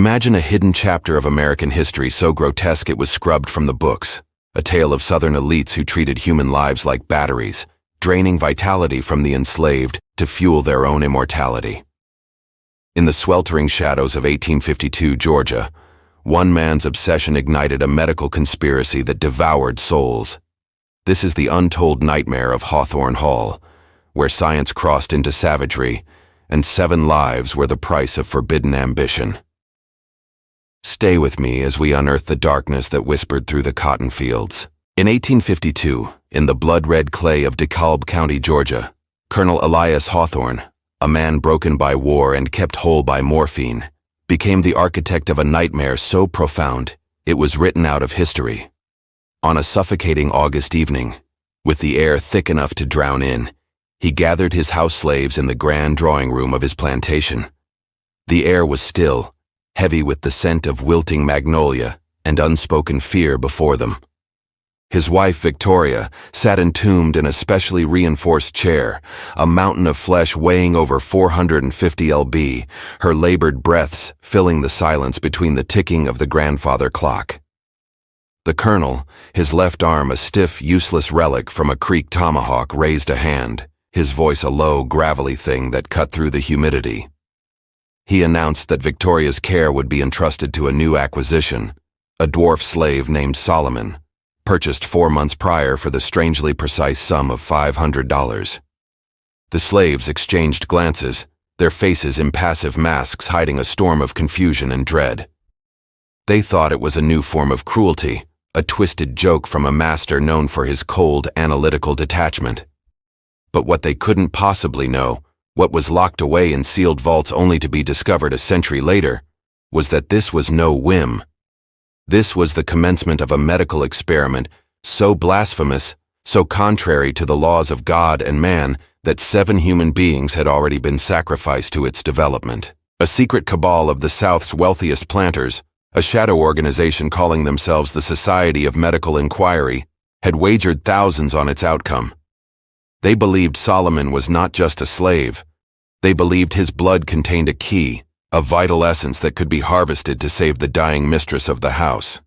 Imagine a hidden chapter of American history so grotesque it was scrubbed from the books. A tale of Southern elites who treated human lives like batteries, draining vitality from the enslaved to fuel their own immortality. In the sweltering shadows of 1852 Georgia, one man's obsession ignited a medical conspiracy that devoured souls. This is the untold nightmare of Hawthorne Hall, where science crossed into savagery, and 7 lives were the price of forbidden ambition. Stay with me as we unearth the darkness that whispered through the cotton fields. In 1852, in the blood-red clay of DeKalb County, Georgia, Colonel Elias Hawthorne, a man broken by war and kept whole by morphine, became the architect of a nightmare so profound it was written out of history. On a suffocating August evening, with the air thick enough to drown in, he gathered his house slaves in the grand drawing room of his plantation. The air was still, heavy with the scent of wilting magnolia and unspoken fear before them. His wife, Victoria, sat entombed in a specially reinforced chair, a mountain of flesh weighing over 450 lb, her labored breaths filling the silence between the ticking of the grandfather clock. The colonel, his left arm a stiff, useless relic from a Creek tomahawk, raised a hand, his voice a low, gravelly thing that cut through the humidity. He announced that Victoria's care would be entrusted to a new acquisition, a dwarf slave named Solomon, purchased 4 months prior for the strangely precise sum of $500. The slaves exchanged glances, their faces impassive masks hiding a storm of confusion and dread. They thought it was a new form of cruelty, a twisted joke from a master known for his cold, analytical detachment. But what they couldn't possibly know, what was locked away in sealed vaults only to be discovered a century later, was that this was no whim. This was the commencement of a medical experiment so blasphemous, so contrary to the laws of God and man, that 7 human beings had already been sacrificed to its development. A secret cabal of the South's wealthiest planters, a shadow organization calling themselves the Society of Medical Inquiry, had wagered thousands on its outcome. They believed Solomon was not just a slave. They believed his blood contained a key, a vital essence that could be harvested to save the dying mistress of the house.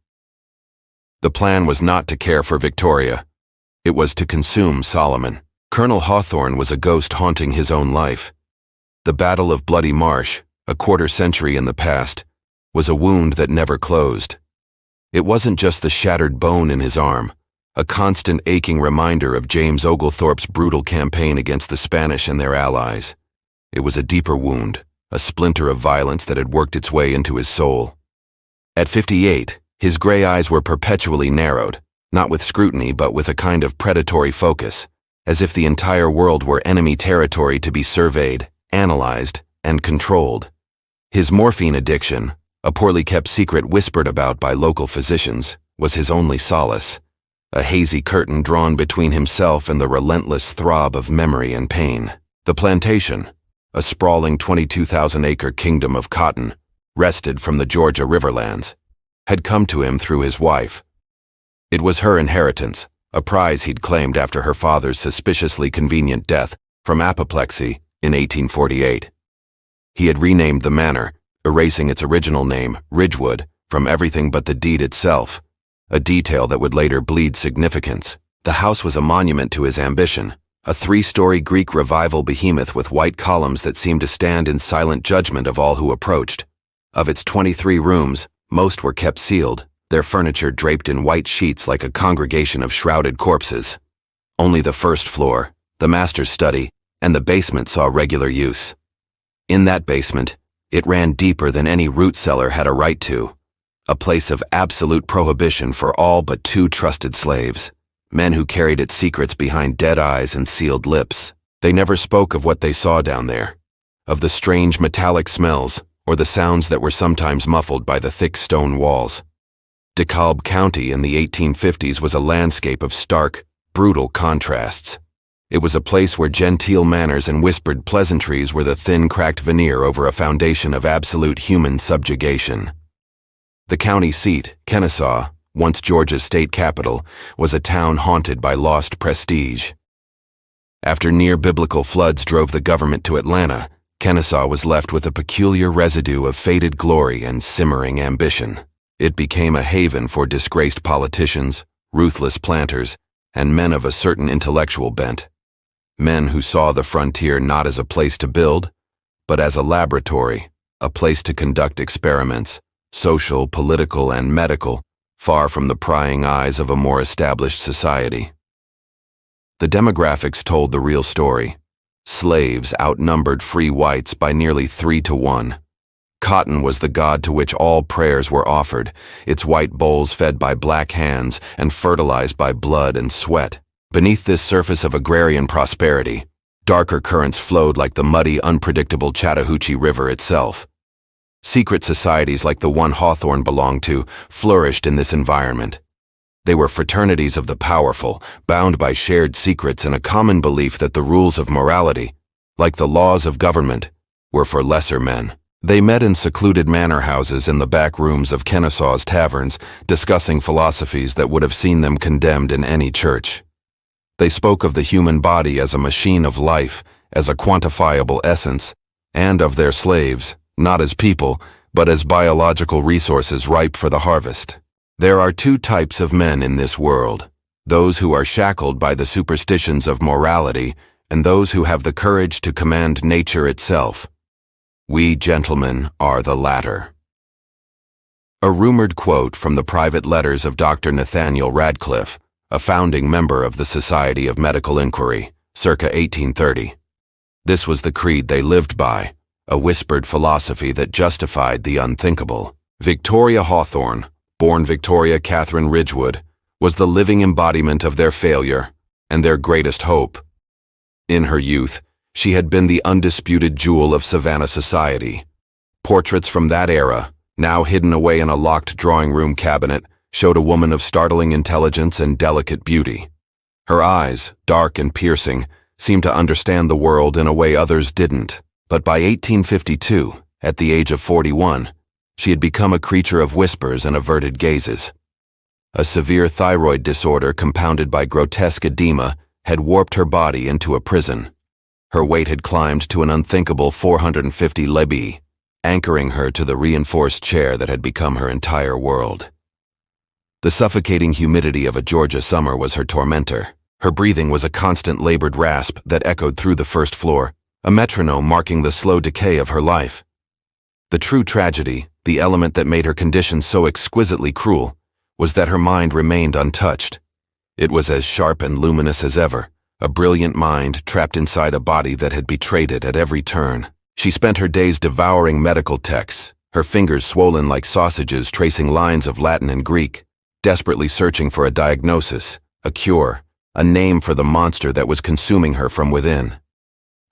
The plan was not to care for Victoria. It was to consume Solomon. Colonel Hawthorne was a ghost haunting his own life. The Battle of Bloody Marsh, a quarter century in the past, was a wound that never closed. It wasn't just the shattered bone in his arm, a constant aching reminder of James Oglethorpe's brutal campaign against the Spanish and their allies. It was a deeper wound, a splinter of violence that had worked its way into his soul. At 58, his gray eyes were perpetually narrowed, not with scrutiny but with a kind of predatory focus, as if the entire world were enemy territory to be surveyed, analyzed, and controlled. His morphine addiction, a poorly kept secret whispered about by local physicians, was his only solace, a hazy curtain drawn between himself and the relentless throb of memory and pain. The plantation, a sprawling 22,000-acre kingdom of cotton, wrested from the Georgia riverlands, had come to him through his wife. It was her inheritance, a prize he'd claimed after her father's suspiciously convenient death from apoplexy in 1848. He had renamed the manor, erasing its original name, Ridgewood, from everything but the deed itself, a detail that would later bleed significance. The house was a monument to his ambition, a 3-story Greek revival behemoth with white columns that seemed to stand in silent judgment of all who approached. Of its 23 rooms, most were kept sealed, their furniture draped in white sheets like a congregation of shrouded corpses. Only the first floor, the master's study, and the basement saw regular use. In that basement, it ran deeper than any root cellar had a right to, a place of absolute prohibition for all but 2 trusted slaves, men who carried its secrets behind dead eyes and sealed lips. They never spoke of what they saw down there, of the strange metallic smells or the sounds that were sometimes muffled by the thick stone walls. DeKalb County in the 1850s was a landscape of stark, brutal contrasts. It was a place where genteel manners and whispered pleasantries were the thin, cracked veneer over a foundation of absolute human subjugation. The county seat, Kennesaw, once Georgia's state capital, was a town haunted by lost prestige. After near-biblical floods drove the government to Atlanta, Kennesaw was left with a peculiar residue of faded glory and simmering ambition. It became a haven for disgraced politicians, ruthless planters, and men of a certain intellectual bent. Men who saw the frontier not as a place to build, but as a laboratory, a place to conduct experiments, social, political, and medical, far from the prying eyes of a more established society. The demographics told the real story. Slaves outnumbered free whites by nearly 3-to-1. Cotton was the god to which all prayers were offered, its white bowls fed by black hands and fertilized by blood and sweat. Beneath this surface of agrarian prosperity, darker currents flowed like the muddy, unpredictable Chattahoochee River itself. Secret societies like the one Hawthorne belonged to flourished in this environment. They were fraternities of the powerful, bound by shared secrets and a common belief that the rules of morality, like the laws of government, were for lesser men. They met in secluded manor houses in the back rooms of Kennesaw's taverns, discussing philosophies that would have seen them condemned in any church. They spoke of the human body as a machine of life, as a quantifiable essence, and of their slaves, not as people, but as biological resources ripe for the harvest. There are two types of men in this world, those who are shackled by the superstitions of morality and those who have the courage to command nature itself. We gentlemen are the latter. A rumored quote from the private letters of Dr. Nathaniel Radcliffe, a founding member of the Society of Medical Inquiry, circa 1830. This was the creed they lived by, a whispered philosophy that justified the unthinkable. Victoria Hawthorne, born Victoria Catherine Ridgewood, was the living embodiment of their failure and their greatest hope. In her youth, she had been the undisputed jewel of Savannah society. Portraits from that era, now hidden away in a locked drawing room cabinet, showed a woman of startling intelligence and delicate beauty. Her eyes, dark and piercing, seemed to understand the world in a way others didn't. But by 1852, at the age of 41, she had become a creature of whispers and averted gazes. A severe thyroid disorder compounded by grotesque edema had warped her body into a prison. Her weight had climbed to an unthinkable 450 libby, anchoring her to the reinforced chair that had become her entire world. The suffocating humidity of a Georgia summer was her tormentor. Her breathing was a constant labored rasp that echoed through the first floor, a metronome marking the slow decay of her life. The true tragedy, the element that made her condition so exquisitely cruel, was that her mind remained untouched. It was as sharp and luminous as ever, a brilliant mind trapped inside a body that had betrayed it at every turn. She spent her days devouring medical texts, her fingers swollen like sausages tracing lines of Latin and Greek, desperately searching for a diagnosis, a cure, a name for the monster that was consuming her from within.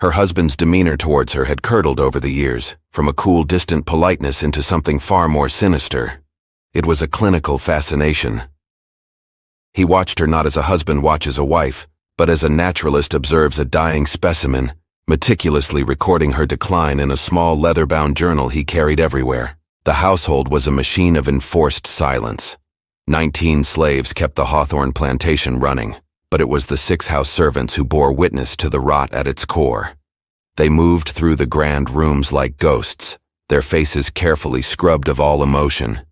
Her husband's demeanor towards her had curdled over the years, from a cool, distant politeness into something far more sinister. It was a clinical fascination. He watched her not as a husband watches a wife, but as a naturalist observes a dying specimen, meticulously recording her decline in a small leather-bound journal he carried everywhere. The household was a machine of enforced silence. 19 slaves kept the Hawthorne plantation running, but it was the 6 house servants who bore witness to the rot at its core. They moved through the grand rooms like ghosts, their faces carefully scrubbed of all emotion,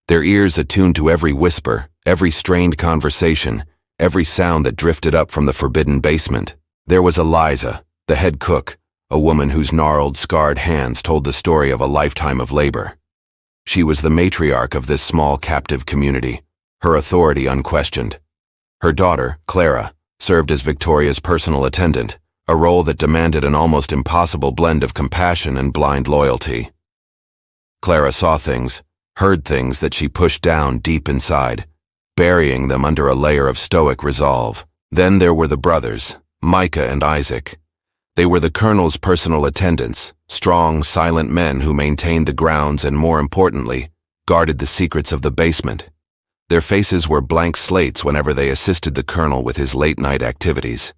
their ears attuned to every whisper, every strained conversation, every sound that drifted up from the forbidden basement. There was Eliza, the head cook, a woman whose gnarled, scarred hands told the story of a lifetime of labor. She was the matriarch of this small captive community, her authority unquestioned. Her daughter, Clara, served as Victoria's personal attendant, a role that demanded an almost impossible blend of compassion and blind loyalty. Clara saw things, heard things that she pushed down deep inside, burying them under a layer of stoic resolve. Then there were the brothers, Micah and Isaac. They were the colonel's personal attendants, strong, silent men who maintained the grounds and, more importantly, guarded the secrets of the basement. Their faces were blank slates whenever they assisted the colonel with his late-night activities,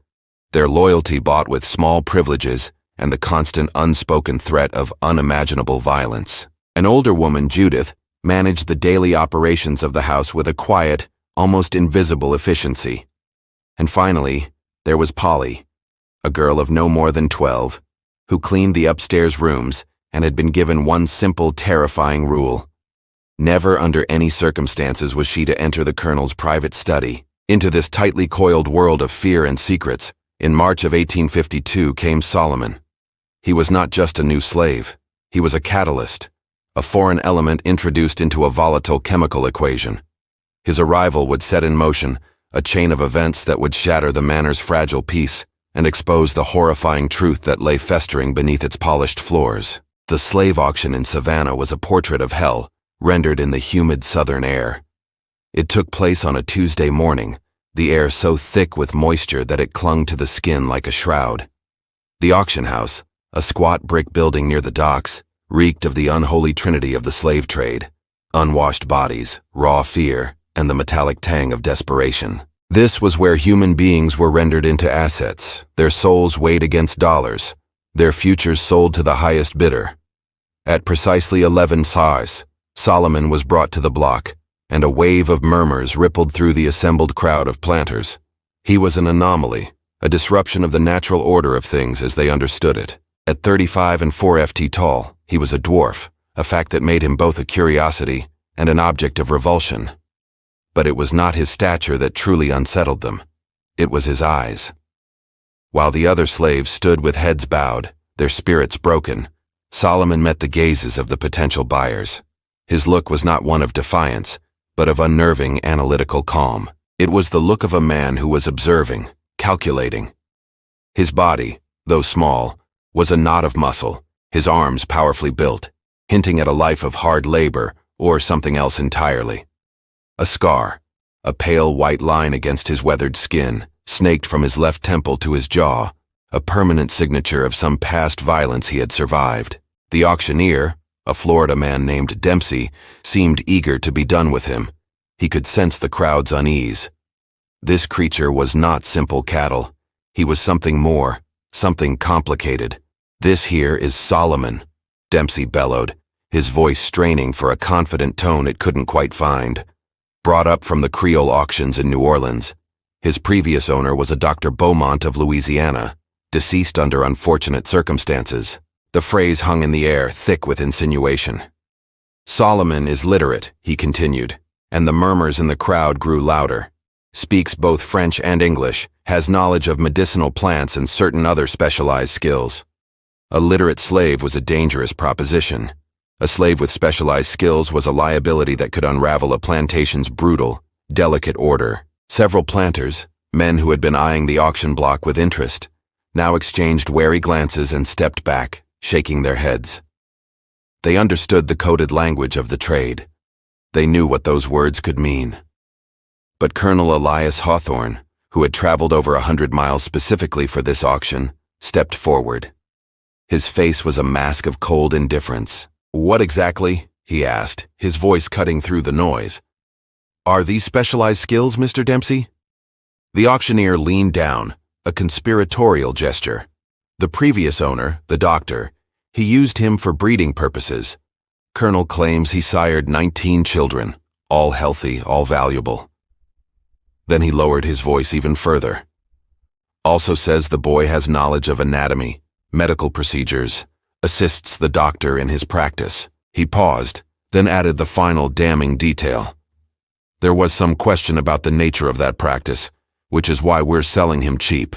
their loyalty bought with small privileges and the constant unspoken threat of unimaginable violence. An older woman, Judith, managed the daily operations of the house with a quiet, almost invisible efficiency. And finally, there was Polly, a girl of no more than 12, who cleaned the upstairs rooms and had been given one simple, terrifying rule. Never under any circumstances was she to enter the colonel's private study. Into this tightly coiled world of fear and secrets, in March of 1852 came Solomon. He was not just a new slave. He was a catalyst, a foreign element introduced into a volatile chemical equation. His arrival would set in motion a chain of events that would shatter the manor's fragile peace and expose the horrifying truth that lay festering beneath its polished floors. The slave auction in Savannah was a portrait of hell, rendered in the humid southern air. It took place on a Tuesday morning, the air so thick with moisture that it clung to the skin like a shroud. The auction house, a squat brick building near the docks, reeked of the unholy trinity of the slave trade: unwashed bodies, raw fear, and the metallic tang of desperation. This was where human beings were rendered into assets, their souls weighed against dollars, their futures sold to the highest bidder. At precisely 11 SARS, Solomon was brought to the block, and a wave of murmurs rippled through the assembled crowd of planters. He was an anomaly, a disruption of the natural order of things as they understood it. At 35 and 4 ft tall, he was a dwarf, a fact that made him both a curiosity and an object of revulsion. But it was not his stature that truly unsettled them. It was his eyes. While the other slaves stood with heads bowed, their spirits broken, Solomon met the gazes of the potential buyers. His look was not one of defiance, but of unnerving analytical calm. It was the look of a man who was observing, calculating. His body, though small, was a knot of muscle, his arms powerfully built, hinting at a life of hard labor or something else entirely. A scar, a pale white line against his weathered skin, snaked from his left temple to his jaw, a permanent signature of some past violence he had survived. The auctioneer, a Florida man named Dempsey, seemed eager to be done with him. He could sense the crowd's unease. This creature was not simple cattle. He was something more, something complicated. "This here is Solomon," Dempsey bellowed, his voice straining for a confident tone it couldn't quite find. Brought up from the Creole auctions in New Orleans, his previous owner was a Dr. Beaumont of Louisiana, deceased under unfortunate circumstances. The phrase hung in the air, thick with insinuation. "Solomon is literate," he continued, and the murmurs in the crowd grew louder. "Speaks both French and English, has knowledge of medicinal plants and certain other specialized skills." A literate slave was a dangerous proposition. A slave with specialized skills was a liability that could unravel a plantation's brutal, delicate order. Several planters, men who had been eyeing the auction block with interest, now exchanged wary glances and stepped back, shaking their heads. They understood the coded language of the trade. They knew what those words could mean. But Colonel Elias Hawthorne, who had traveled over 100 miles specifically for this auction, stepped forward. His face was a mask of cold indifference. "What exactly?" he asked, his voice cutting through the noise. "Are these specialized skills, Mr. Dempsey?" The auctioneer leaned down, a conspiratorial gesture. The previous owner, the doctor, he used him for breeding purposes. Colonel claims he sired 19 children, all healthy, all valuable. Then he lowered his voice even further. Also says the boy has knowledge of anatomy, medical procedures, assists the doctor in his practice. He paused, then added the final damning detail. "There was some question about the nature of that practice, which is why we're selling him cheap."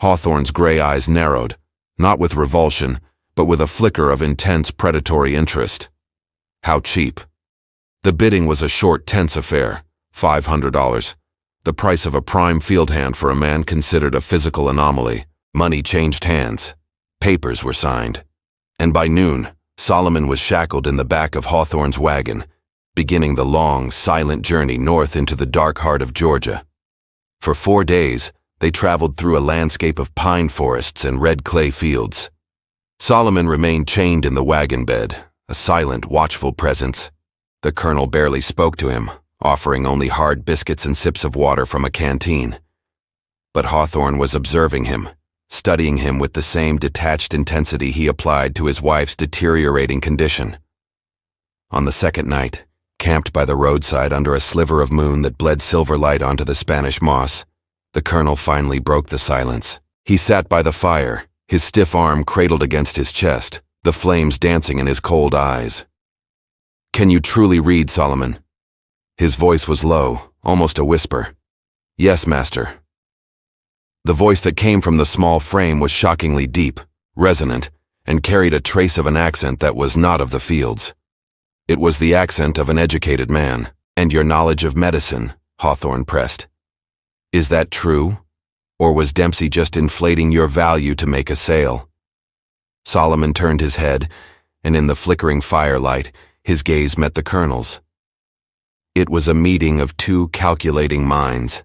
Hawthorne's gray eyes narrowed, not with revulsion, but with a flicker of intense predatory interest. "How cheap?" The bidding was a short, tense affair, $500, the price of a prime field hand for a man considered a physical anomaly. Money changed hands. Papers were signed. And by noon, Solomon was shackled in the back of Hawthorne's wagon, beginning the long, silent journey north into the dark heart of Georgia. For 4 days, they traveled through a landscape of pine forests and red clay fields. Solomon remained chained in the wagon bed, a silent, watchful presence. The colonel barely spoke to him, offering only hard biscuits and sips of water from a canteen. But Hawthorne was observing him, studying him with the same detached intensity he applied to his wife's deteriorating condition. On the second night, camped by the roadside under a sliver of moon that bled silver light onto the Spanish moss, the colonel finally broke the silence. He sat by the fire, his stiff arm cradled against his chest, the flames dancing in his cold eyes. "Can you truly read, Solomon?" His voice was low, almost a whisper. "Yes, master." The voice that came from the small frame was shockingly deep, resonant, and carried a trace of an accent that was not of the fields. It was the accent of an educated man. "And your knowledge of medicine," Hawthorne pressed. "Is that true? Or was Dempsey just inflating your value to make a sale?" Solomon turned his head, and in the flickering firelight, his gaze met the colonel's. It was a meeting of two calculating minds.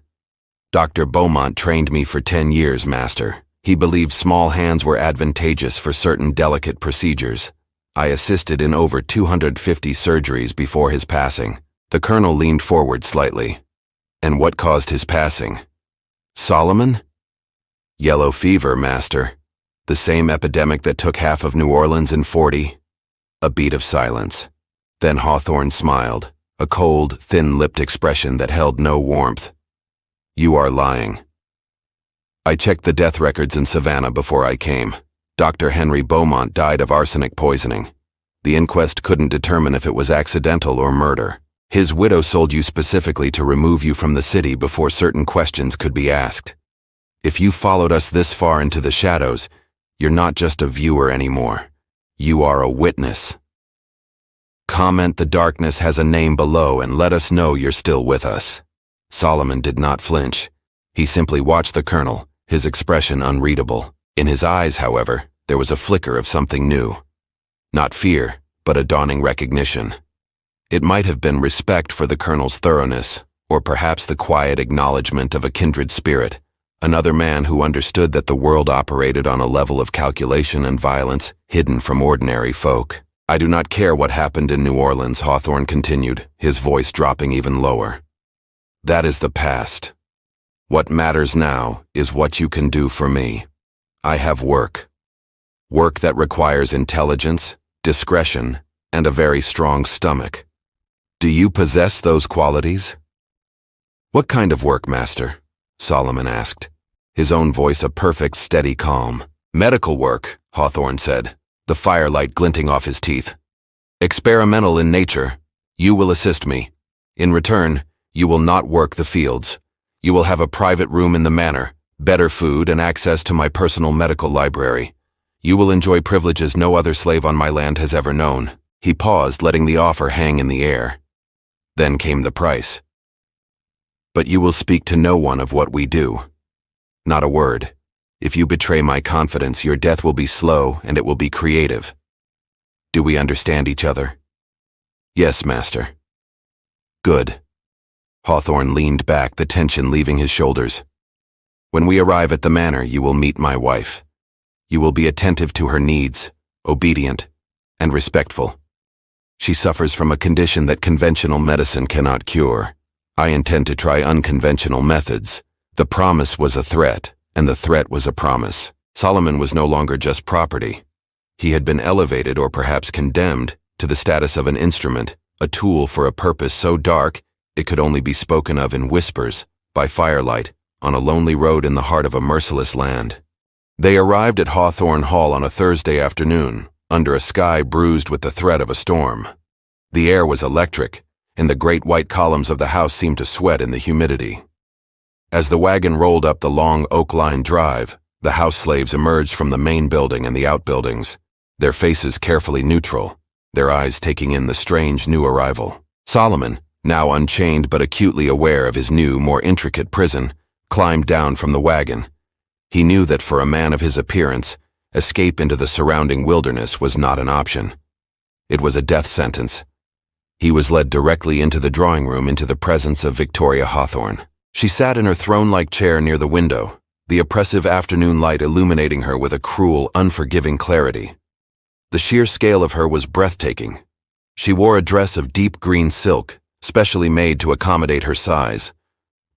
"Dr. Beaumont trained me for 10 years, master. He believed small hands were advantageous for certain delicate procedures. I assisted in over 250 surgeries before his passing." The colonel leaned forward slightly. "And what caused his passing?" "Solomon?" "Yellow fever, master. The same epidemic that took half of New Orleans in 40. A beat of silence. Then Hawthorne smiled, a cold, thin-lipped expression that held no warmth. "You are lying." "I checked the death records in Savannah before I came. Dr. Henry Beaumont died of arsenic poisoning. The inquest couldn't determine if it was accidental or murder. His widow sold you specifically to remove you from the city before certain questions could be asked. If you followed us this far into the shadows, you're not just a viewer anymore. You are a witness. Comment the darkness has a name below and let us know you're still with us." Solomon did not flinch. He simply watched the colonel, his expression unreadable. In his eyes, however, there was a flicker of something new. Not fear, but a dawning recognition. It might have been respect for the colonel's thoroughness, or perhaps the quiet acknowledgement of a kindred spirit, another man who understood that the world operated on a level of calculation and violence hidden from ordinary folk. "I do not care what happened in New Orleans," Hawthorne continued, his voice dropping even lower. "That is the past. What matters now is what you can do for me. I have work. Work that requires intelligence, discretion, and a very strong stomach. Do you possess those qualities?" "What kind of work, master?" Solomon asked, his own voice a perfect, steady calm. "Medical work," Hawthorne said, the firelight glinting off his teeth. "Experimental in nature. You will assist me. In return, you will not work the fields. You will have a private room in the manor, better food, and access to my personal medical library. You will enjoy privileges no other slave on my land has ever known." He paused, letting the offer hang in the air. Then came the price. "But you will speak to no one of what we do. Not a word. If you betray my confidence, your death will be slow and it will be creative. Do we understand each other?" "Yes, master." "Good." Hawthorne leaned back, the tension leaving his shoulders. "When we arrive at the manor, you will meet my wife. You will be attentive to her needs, obedient, and respectful. She suffers from a condition that conventional medicine cannot cure. I intend to try unconventional methods." The promise was a threat, and the threat was a promise. Solomon was no longer just property. He had been elevated, or perhaps condemned, to the status of an instrument, a tool for a purpose so dark it could only be spoken of in whispers, by firelight, on a lonely road in the heart of a merciless land. They arrived at Hawthorne Hall on a Thursday afternoon, under a sky bruised with the threat of a storm. The air was electric, and the great white columns of the house seemed to sweat in the humidity. As the wagon rolled up the long oak-lined drive, the house slaves emerged from the main building and the outbuildings, their faces carefully neutral, their eyes taking in the strange new arrival. Solomon, now unchained but acutely aware of his new, more intricate prison, climbed down from the wagon. He knew that for a man of his appearance, escape into the surrounding wilderness was not an option. It was a death sentence. He was led directly into the drawing room, into the presence of Victoria Hawthorne. She sat in her throne-like chair near the window, the oppressive afternoon light illuminating her with a cruel, unforgiving clarity. The sheer scale of her was breathtaking. She wore a dress of deep green silk, specially made to accommodate her size,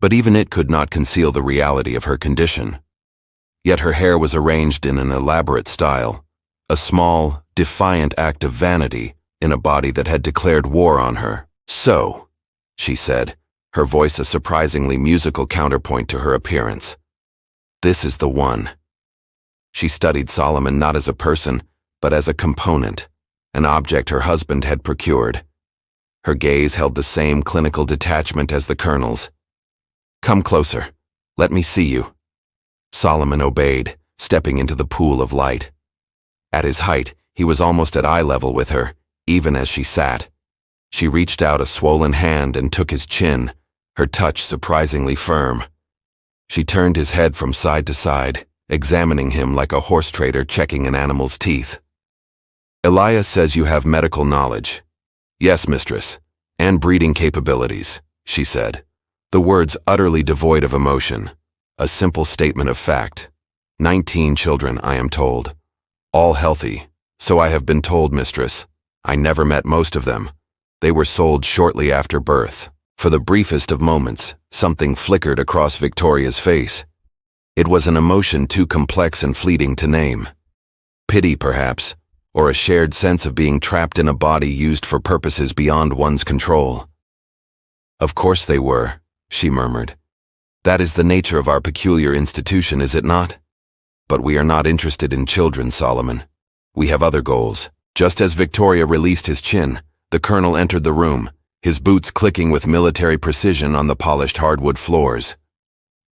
but even it could not conceal the reality of her condition. Yet her hair was arranged in an elaborate style, a small, defiant act of vanity in a body that had declared war on her. "So," she said, her voice a surprisingly musical counterpoint to her appearance. "This is the one." She studied Solomon not as a person, but as a component, an object her husband had procured. Her gaze held the same clinical detachment as the colonel's. "Come closer. Let me see you." Solomon obeyed, stepping into the pool of light. At his height, he was almost at eye level with her, even as she sat. She reached out a swollen hand and took his chin, her touch surprisingly firm. She turned his head from side to side, examining him like a horse trader checking an animal's teeth. "Elias says you have medical knowledge." "Yes, mistress, and breeding capabilities," she said, the words utterly devoid of emotion, a simple statement of fact. 19 children, I am told. All healthy, so I have been told, mistress. I never met most of them. They were sold shortly after birth. For the briefest of moments, something flickered across Victoria's face. It was an emotion too complex and fleeting to name. Pity, perhaps, or a shared sense of being trapped in a body used for purposes beyond one's control. "Of course they were," she murmured. "That is the nature of our peculiar institution, is it not? But we are not interested in children, Solomon. We have other goals." Just as Victoria released his chin, the colonel entered the room, his boots clicking with military precision on the polished hardwood floors.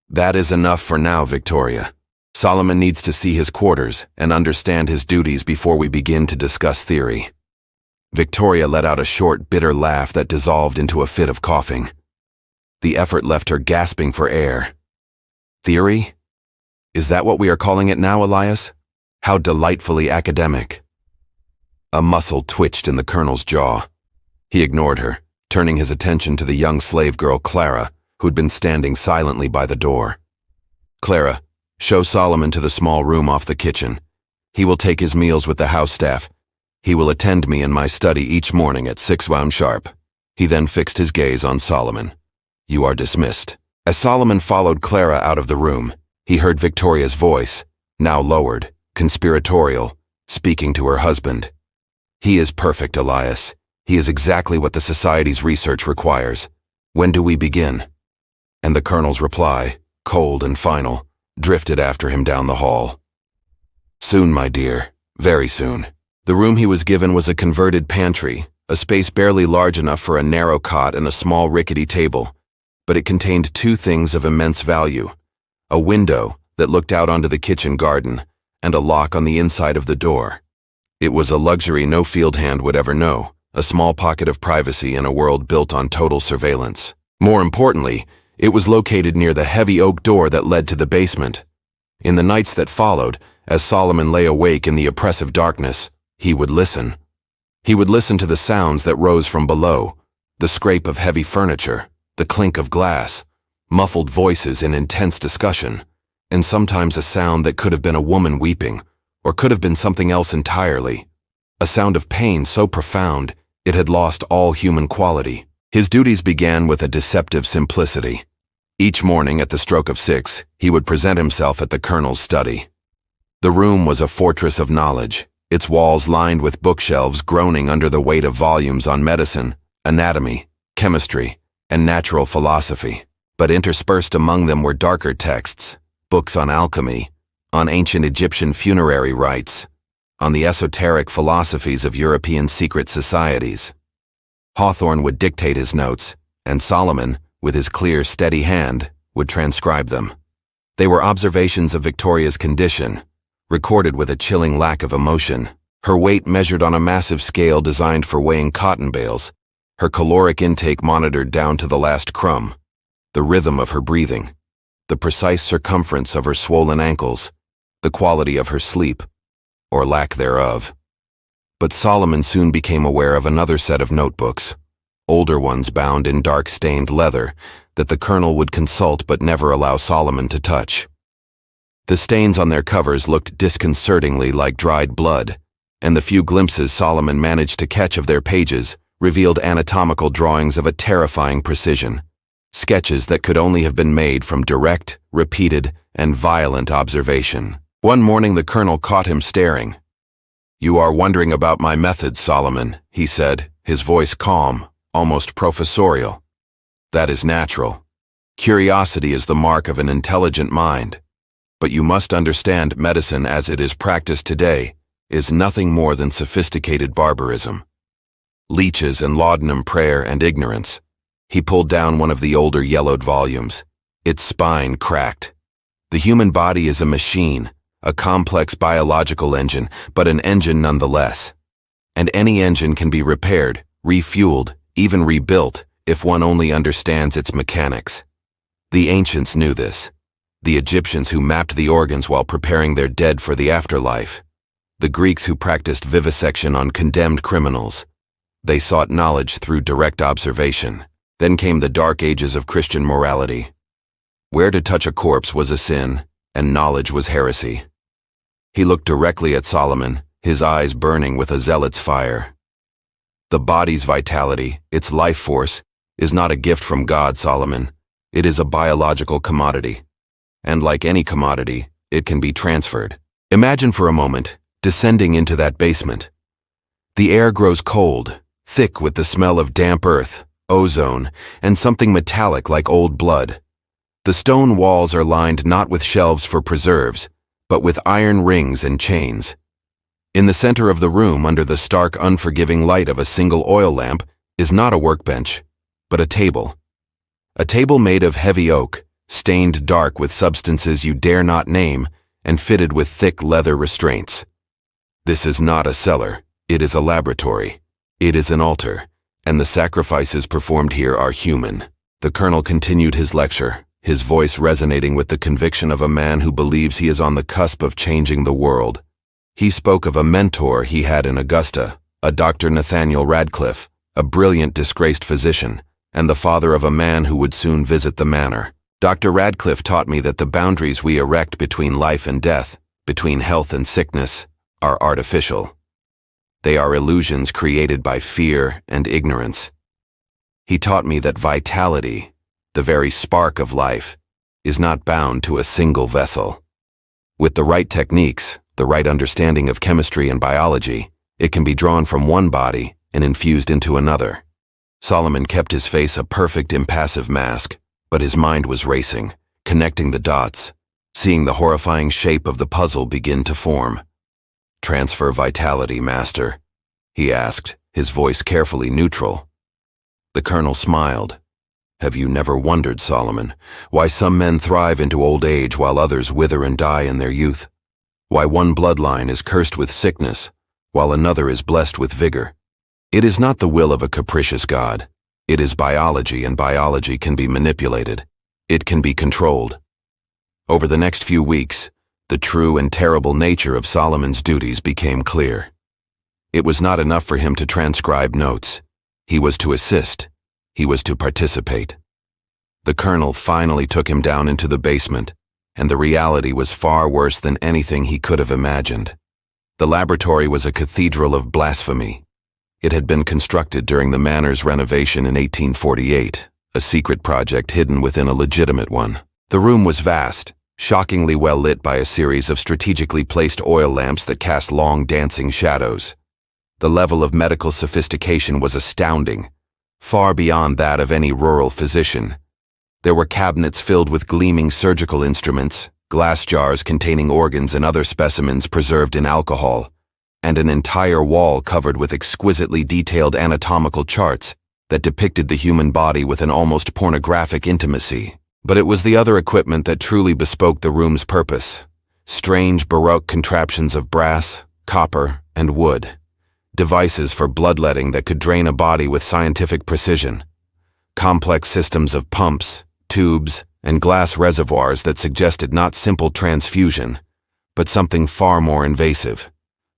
"That is enough for now, Victoria. Solomon needs to see his quarters and understand his duties before we begin to discuss theory." Victoria let out a short, bitter laugh that dissolved into a fit of coughing. The effort left her gasping for air. "Theory? Is that what we are calling it now, Elias? How delightfully academic." A muscle twitched in the colonel's jaw. He ignored her, turning his attention to the young slave girl Clara, who'd been standing silently by the door. "Clara, show Solomon to the small room off the kitchen. He will take his meals with the house staff. He will attend me in my study each morning at 6 wound sharp." He then fixed his gaze on Solomon. "You are dismissed." As Solomon followed Clara out of the room, he heard Victoria's voice, now lowered, conspiratorial, speaking to her husband. "He is perfect, Elias. He is exactly what the Society's research requires. When do we begin?" And the colonel's reply, cold and final, drifted after him down the hall. "Soon, my dear, very soon." The room he was given was a converted pantry, a space barely large enough for a narrow cot and a small rickety table, but it contained two things of immense value: a window that looked out onto the kitchen garden, and a lock on the inside of the door. It was a luxury no field hand would ever know, a small pocket of privacy in a world built on total surveillance. More importantly, it was located near the heavy oak door that led to the basement. In the nights that followed, as Solomon lay awake in the oppressive darkness, he would listen. He would listen to the sounds that rose from below, the scrape of heavy furniture, the clink of glass, muffled voices in intense discussion, and sometimes a sound that could have been a woman weeping, or could have been something else entirely. A sound of pain so profound, it had lost all human quality. His duties began with a deceptive simplicity. Each morning at the stroke of 6, he would present himself at the colonel's study. The room was a fortress of knowledge, its walls lined with bookshelves groaning under the weight of volumes on medicine, anatomy, chemistry, and natural philosophy. But interspersed among them were darker texts, books on alchemy, on ancient Egyptian funerary rites, on the esoteric philosophies of European secret societies. Hawthorne would dictate his notes, and Solomon, with his clear, steady hand, would transcribe them. They were observations of Victoria's condition, recorded with a chilling lack of emotion. Her weight measured on a massive scale designed for weighing cotton bales, her caloric intake monitored down to the last crumb, the rhythm of her breathing, the precise circumference of her swollen ankles, the quality of her sleep, or lack thereof. But Solomon soon became aware of another set of notebooks, older ones bound in dark-stained leather, that the colonel would consult but never allow Solomon to touch. The stains on their covers looked disconcertingly like dried blood, and the few glimpses Solomon managed to catch of their pages revealed anatomical drawings of a terrifying precision, sketches that could only have been made from direct, repeated, and violent observation. One morning the colonel caught him staring. "You are wondering about my methods, Solomon," he said, his voice calm, almost professorial. "That is natural. Curiosity is the mark of an intelligent mind. But you must understand medicine as it is practiced today is nothing more than sophisticated barbarism. Leeches and laudanum prayer and ignorance. He pulled down one of the older yellowed volumes. Its spine cracked. The human body is a machine, a complex biological engine, but an engine nonetheless. And any engine can be repaired, refueled, even rebuilt if one only understands its mechanics. The ancients knew this. The Egyptians who mapped the organs while preparing their dead for the afterlife. The Greeks who practiced vivisection on condemned criminals. They sought knowledge through direct observation. Then came the dark ages of Christian morality, where to touch a corpse was a sin, and knowledge was heresy. He looked directly at Solomon, his eyes burning with a zealot's fire. The body's vitality, its life force, is not a gift from God, Solomon. It is a biological commodity. And like any commodity, it can be transferred. Imagine for a moment descending into that basement. The air grows cold, thick with the smell of damp earth, ozone, and something metallic like old blood. The stone walls are lined not with shelves for preserves, but with iron rings and chains. In the center of the room, under the stark, unforgiving light of a single oil lamp, is not a workbench, but a table. A table made of heavy oak, stained dark with substances you dare not name, and fitted with thick leather restraints. This is not a cellar, it is a laboratory. It is an altar, and the sacrifices performed here are human. The colonel continued his lecture, his voice resonating with the conviction of a man who believes he is on the cusp of changing the world. He spoke of a mentor he had in Augusta, a Dr. Nathaniel Radcliffe, a brilliant disgraced physician, and the father of a man who would soon visit the manor. Dr. Radcliffe taught me that the boundaries we erect between life and death, between health and sickness, are artificial. They are illusions created by fear and ignorance. He taught me that vitality, the very spark of life, is not bound to a single vessel. With the right techniques, the right understanding of chemistry and biology, it can be drawn from one body and infused into another. Solomon kept his face a perfect impassive mask, but his mind was racing, connecting the dots, seeing the horrifying shape of the puzzle begin to form. "Transfer vitality, master?" he asked, his voice carefully neutral. The colonel smiled. "Have you never wondered, Solomon, why some men thrive into old age while others wither and die in their youth? Why one bloodline is cursed with sickness, while another is blessed with vigor? It is not the will of a capricious God. It is biology, and biology can be manipulated. It can be controlled." Over the next few weeks, the true and terrible nature of Solomon's duties became clear. It was not enough for him to transcribe notes. He was to assist. He was to participate. The colonel finally took him down into the basement, and the reality was far worse than anything he could have imagined. The laboratory was a cathedral of blasphemy. It had been constructed during the manor's renovation in 1848, a secret project hidden within a legitimate one. The room was vast, shockingly well lit by a series of strategically placed oil lamps that cast long dancing shadows. The level of medical sophistication was astounding, far beyond that of any rural physician. There were cabinets filled with gleaming surgical instruments, glass jars containing organs and other specimens preserved in alcohol, and an entire wall covered with exquisitely detailed anatomical charts that depicted the human body with an almost pornographic intimacy. But it was the other equipment that truly bespoke the room's purpose. Strange Baroque contraptions of brass, copper, and wood. Devices for bloodletting that could drain a body with scientific precision. Complex systems of pumps, tubes, and glass reservoirs that suggested not simple transfusion, but something far more invasive.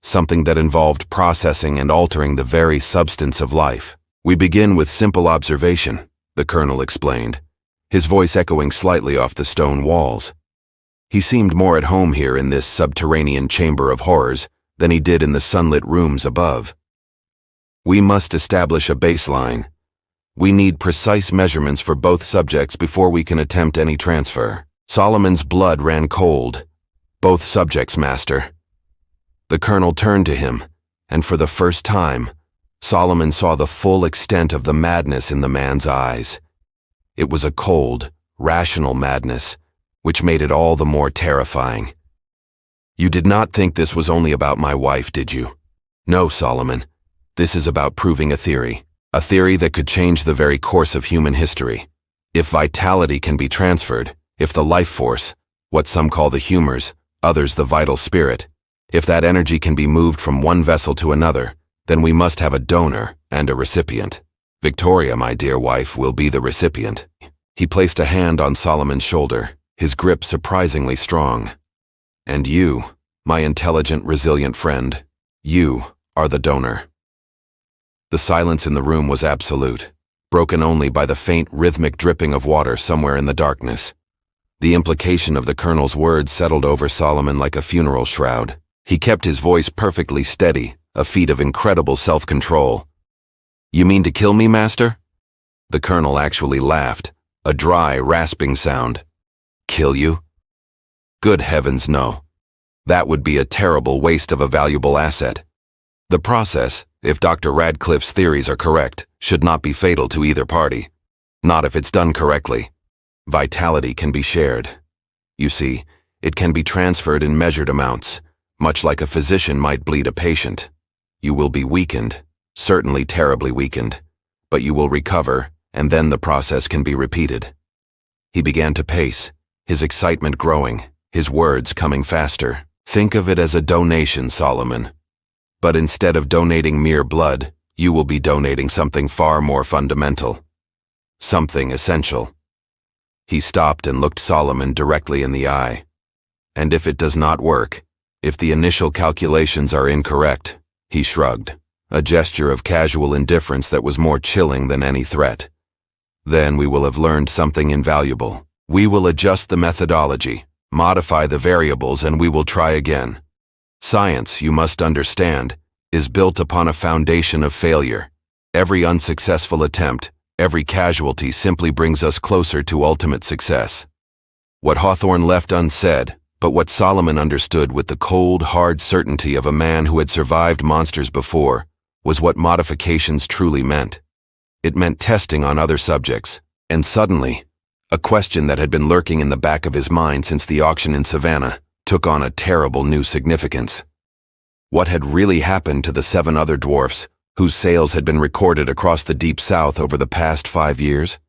Something that involved processing and altering the very substance of life. "We begin with simple observation," the colonel explained, his voice echoing slightly off the stone walls. He seemed more at home here in this subterranean chamber of horrors than he did in the sunlit rooms above. "We must establish a baseline. We need precise measurements for both subjects before we can attempt any transfer." Solomon's blood ran cold. "Both subjects, master." The colonel turned to him, and for the first time, Solomon saw the full extent of the madness in the man's eyes. It was a cold, rational madness, which made it all the more terrifying. "You did not think this was only about my wife, did you? No, Solomon. This is about proving a theory that could change the very course of human history. If vitality can be transferred, if the life force, what some call the humors, others the vital spirit, if that energy can be moved from one vessel to another, then we must have a donor and a recipient. Victoria, my dear wife, will be the recipient." He placed a hand on Solomon's shoulder, his grip surprisingly strong. "And you, my intelligent, resilient friend, you are the donor." The silence in the room was absolute, broken only by the faint, rhythmic dripping of water somewhere in the darkness. The implication of the colonel's words settled over Solomon like a funeral shroud. He kept his voice perfectly steady, a feat of incredible self-control. "You mean to kill me, master?" The colonel actually laughed, a dry, rasping sound. "Kill you? Good heavens, no. That would be a terrible waste of a valuable asset. The process, if Dr. Radcliffe's theories are correct, should not be fatal to either party. Not if it's done correctly. Vitality can be shared. You see, it can be transferred in measured amounts, much like a physician might bleed a patient. You will be weakened, certainly terribly weakened, but you will recover, and then the process can be repeated." He began to pace, his excitement growing, his words coming faster. "Think of it as a donation, Solomon. But instead of donating mere blood, you will be donating something far more fundamental. Something essential." He stopped and looked Solomon directly in the eye. "And if it does not work, if the initial calculations are incorrect," he shrugged, a gesture of casual indifference that was more chilling than any threat, "then we will have learned something invaluable. We will adjust the methodology, modify the variables, and we will try again. Science, you must understand, is built upon a foundation of failure. Every unsuccessful attempt, every casualty simply brings us closer to ultimate success." What Hawthorne left unsaid, but what Solomon understood with the cold, hard certainty of a man who had survived monsters before, was what modifications truly meant. It meant testing on other subjects, and suddenly, a question that had been lurking in the back of his mind since the auction in Savannah took on a terrible new significance. What had really happened to the 7 other dwarfs whose sales had been recorded across the Deep South over the past 5 years?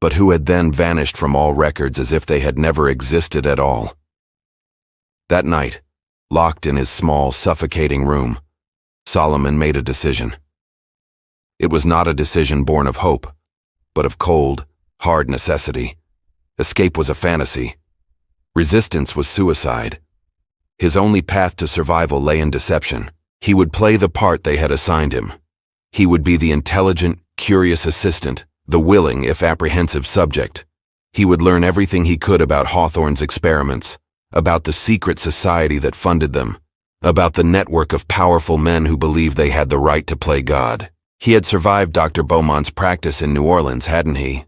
But who had then vanished from all records as if they had never existed at all? That night, locked in his small, suffocating room, Solomon made a decision. It was not a decision born of hope, but of cold, hard necessity. Escape was a fantasy. Resistance was suicide. His only path to survival lay in deception. He would play the part they had assigned him. He would be the intelligent, curious assistant, the willing, if apprehensive subject. He would learn everything he could about Hawthorne's experiments, about the secret society that funded them, about the network of powerful men who believed they had the right to play God. He had survived Dr. Beaumont's practice in New Orleans, hadn't he?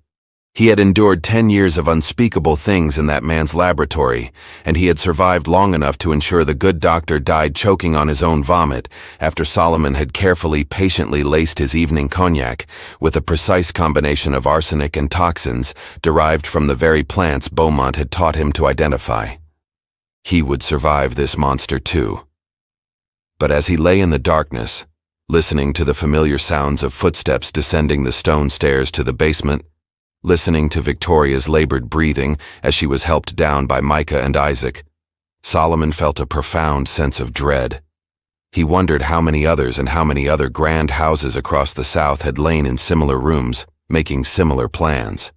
He had endured 10 years of unspeakable things in that man's laboratory, and he had survived long enough to ensure the good doctor died choking on his own vomit after Solomon had carefully, patiently laced his evening cognac with a precise combination of arsenic and toxins derived from the very plants Beaumont had taught him to identify. He would survive this monster too. But as he lay in the darkness, listening to the familiar sounds of footsteps descending the stone stairs to the basement, listening to Victoria's labored breathing as she was helped down by Micah and Isaac, Solomon felt a profound sense of dread. He wondered how many others and how many other grand houses across the South had lain in similar rooms, making similar plans.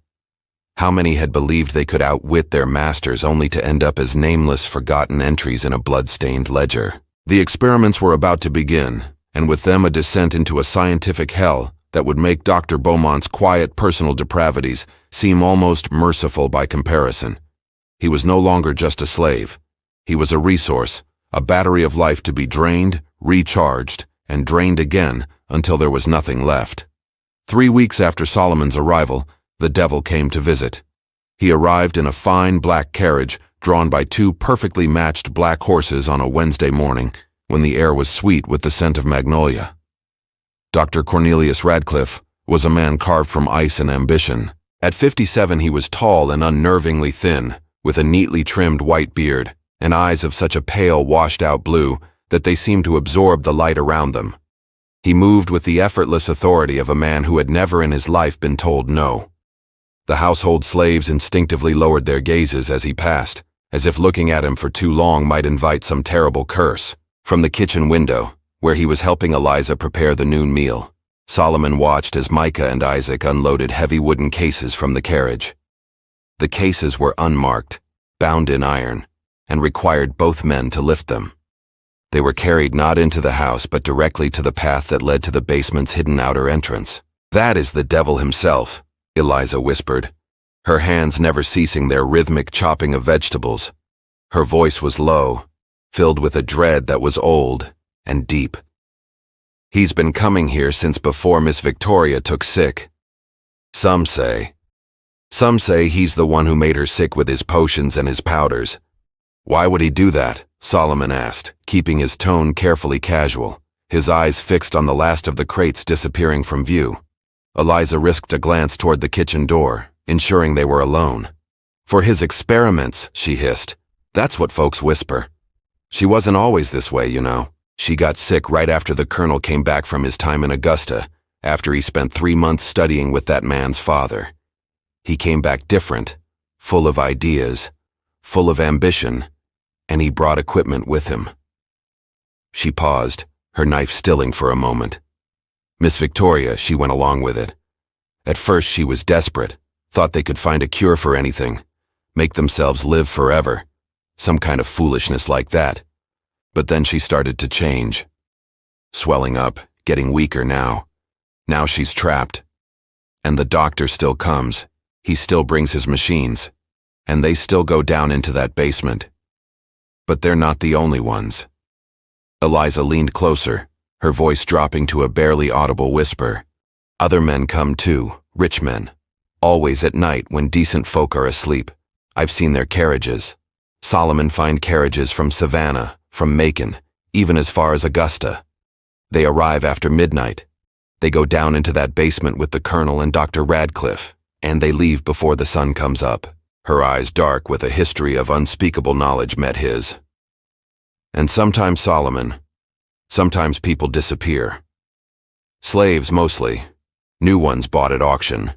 How many had believed they could outwit their masters only to end up as nameless, forgotten entries in a blood-stained ledger. The experiments were about to begin, and with them a descent into a scientific hell that would make Dr. Beaumont's quiet personal depravities seem almost merciful by comparison. He was no longer just a slave. He was a resource, a battery of life to be drained, recharged, and drained again until there was nothing left. 3 weeks after Solomon's arrival, the devil came to visit. He arrived in a fine black carriage drawn by 2 perfectly matched black horses on a Wednesday morning when the air was sweet with the scent of magnolia. Dr. Cornelius Radcliffe was a man carved from ice and ambition. At 57 he was tall and unnervingly thin, with a neatly trimmed white beard and eyes of such a pale, washed-out blue that they seemed to absorb the light around them. He moved with the effortless authority of a man who had never in his life been told no. The household slaves instinctively lowered their gazes as he passed, as if looking at him for too long might invite some terrible curse. From the kitchen window, where he was helping Eliza prepare the noon meal, Solomon watched as Micah and Isaac unloaded heavy wooden cases from the carriage. The cases were unmarked, bound in iron, and required both men to lift them. They were carried not into the house but directly to the path that led to the basement's hidden outer entrance. "That is the devil himself," Eliza whispered, her hands never ceasing their rhythmic chopping of vegetables. Her voice was low, filled with a dread that was old and deep. "He's been coming here since before Miss Victoria took sick. Some say he's the one who made her sick with his potions and his powders." "Why would he do that?" Solomon asked, keeping his tone carefully casual, his eyes fixed on the last of the crates disappearing from view. Eliza risked a glance toward the kitchen door, ensuring they were alone. "For his experiments," she hissed. "That's what folks whisper. She wasn't always this way, you know. She got sick right after the colonel came back from his time in Augusta, after he spent 3 months studying with that man's father. He came back different, full of ideas, full of ambition, and he brought equipment with him." She paused, her knife stilling for a moment. Miss Victoria, she went along with it. At first she was desperate, thought they could find a cure for anything, make themselves live forever, some kind of foolishness like that. But then she started to change. Swelling up, getting weaker now. Now she's trapped. And the doctor still comes. He still brings his machines. And they still go down into that basement. But they're not the only ones. Eliza leaned closer, her voice dropping to a barely audible whisper. "Other men come too, rich men. Always at night when decent folk are asleep. I've seen their carriages. Solomon find carriages from Savannah, from Macon, even as far as Augusta. They arrive after midnight. They go down into that basement with the Colonel and Dr. Radcliffe, and they leave before the sun comes up." Her eyes dark with a history of unspeakable knowledge met his. "And sometimes Solomon, sometimes people disappear. Slaves mostly, new ones bought at auction.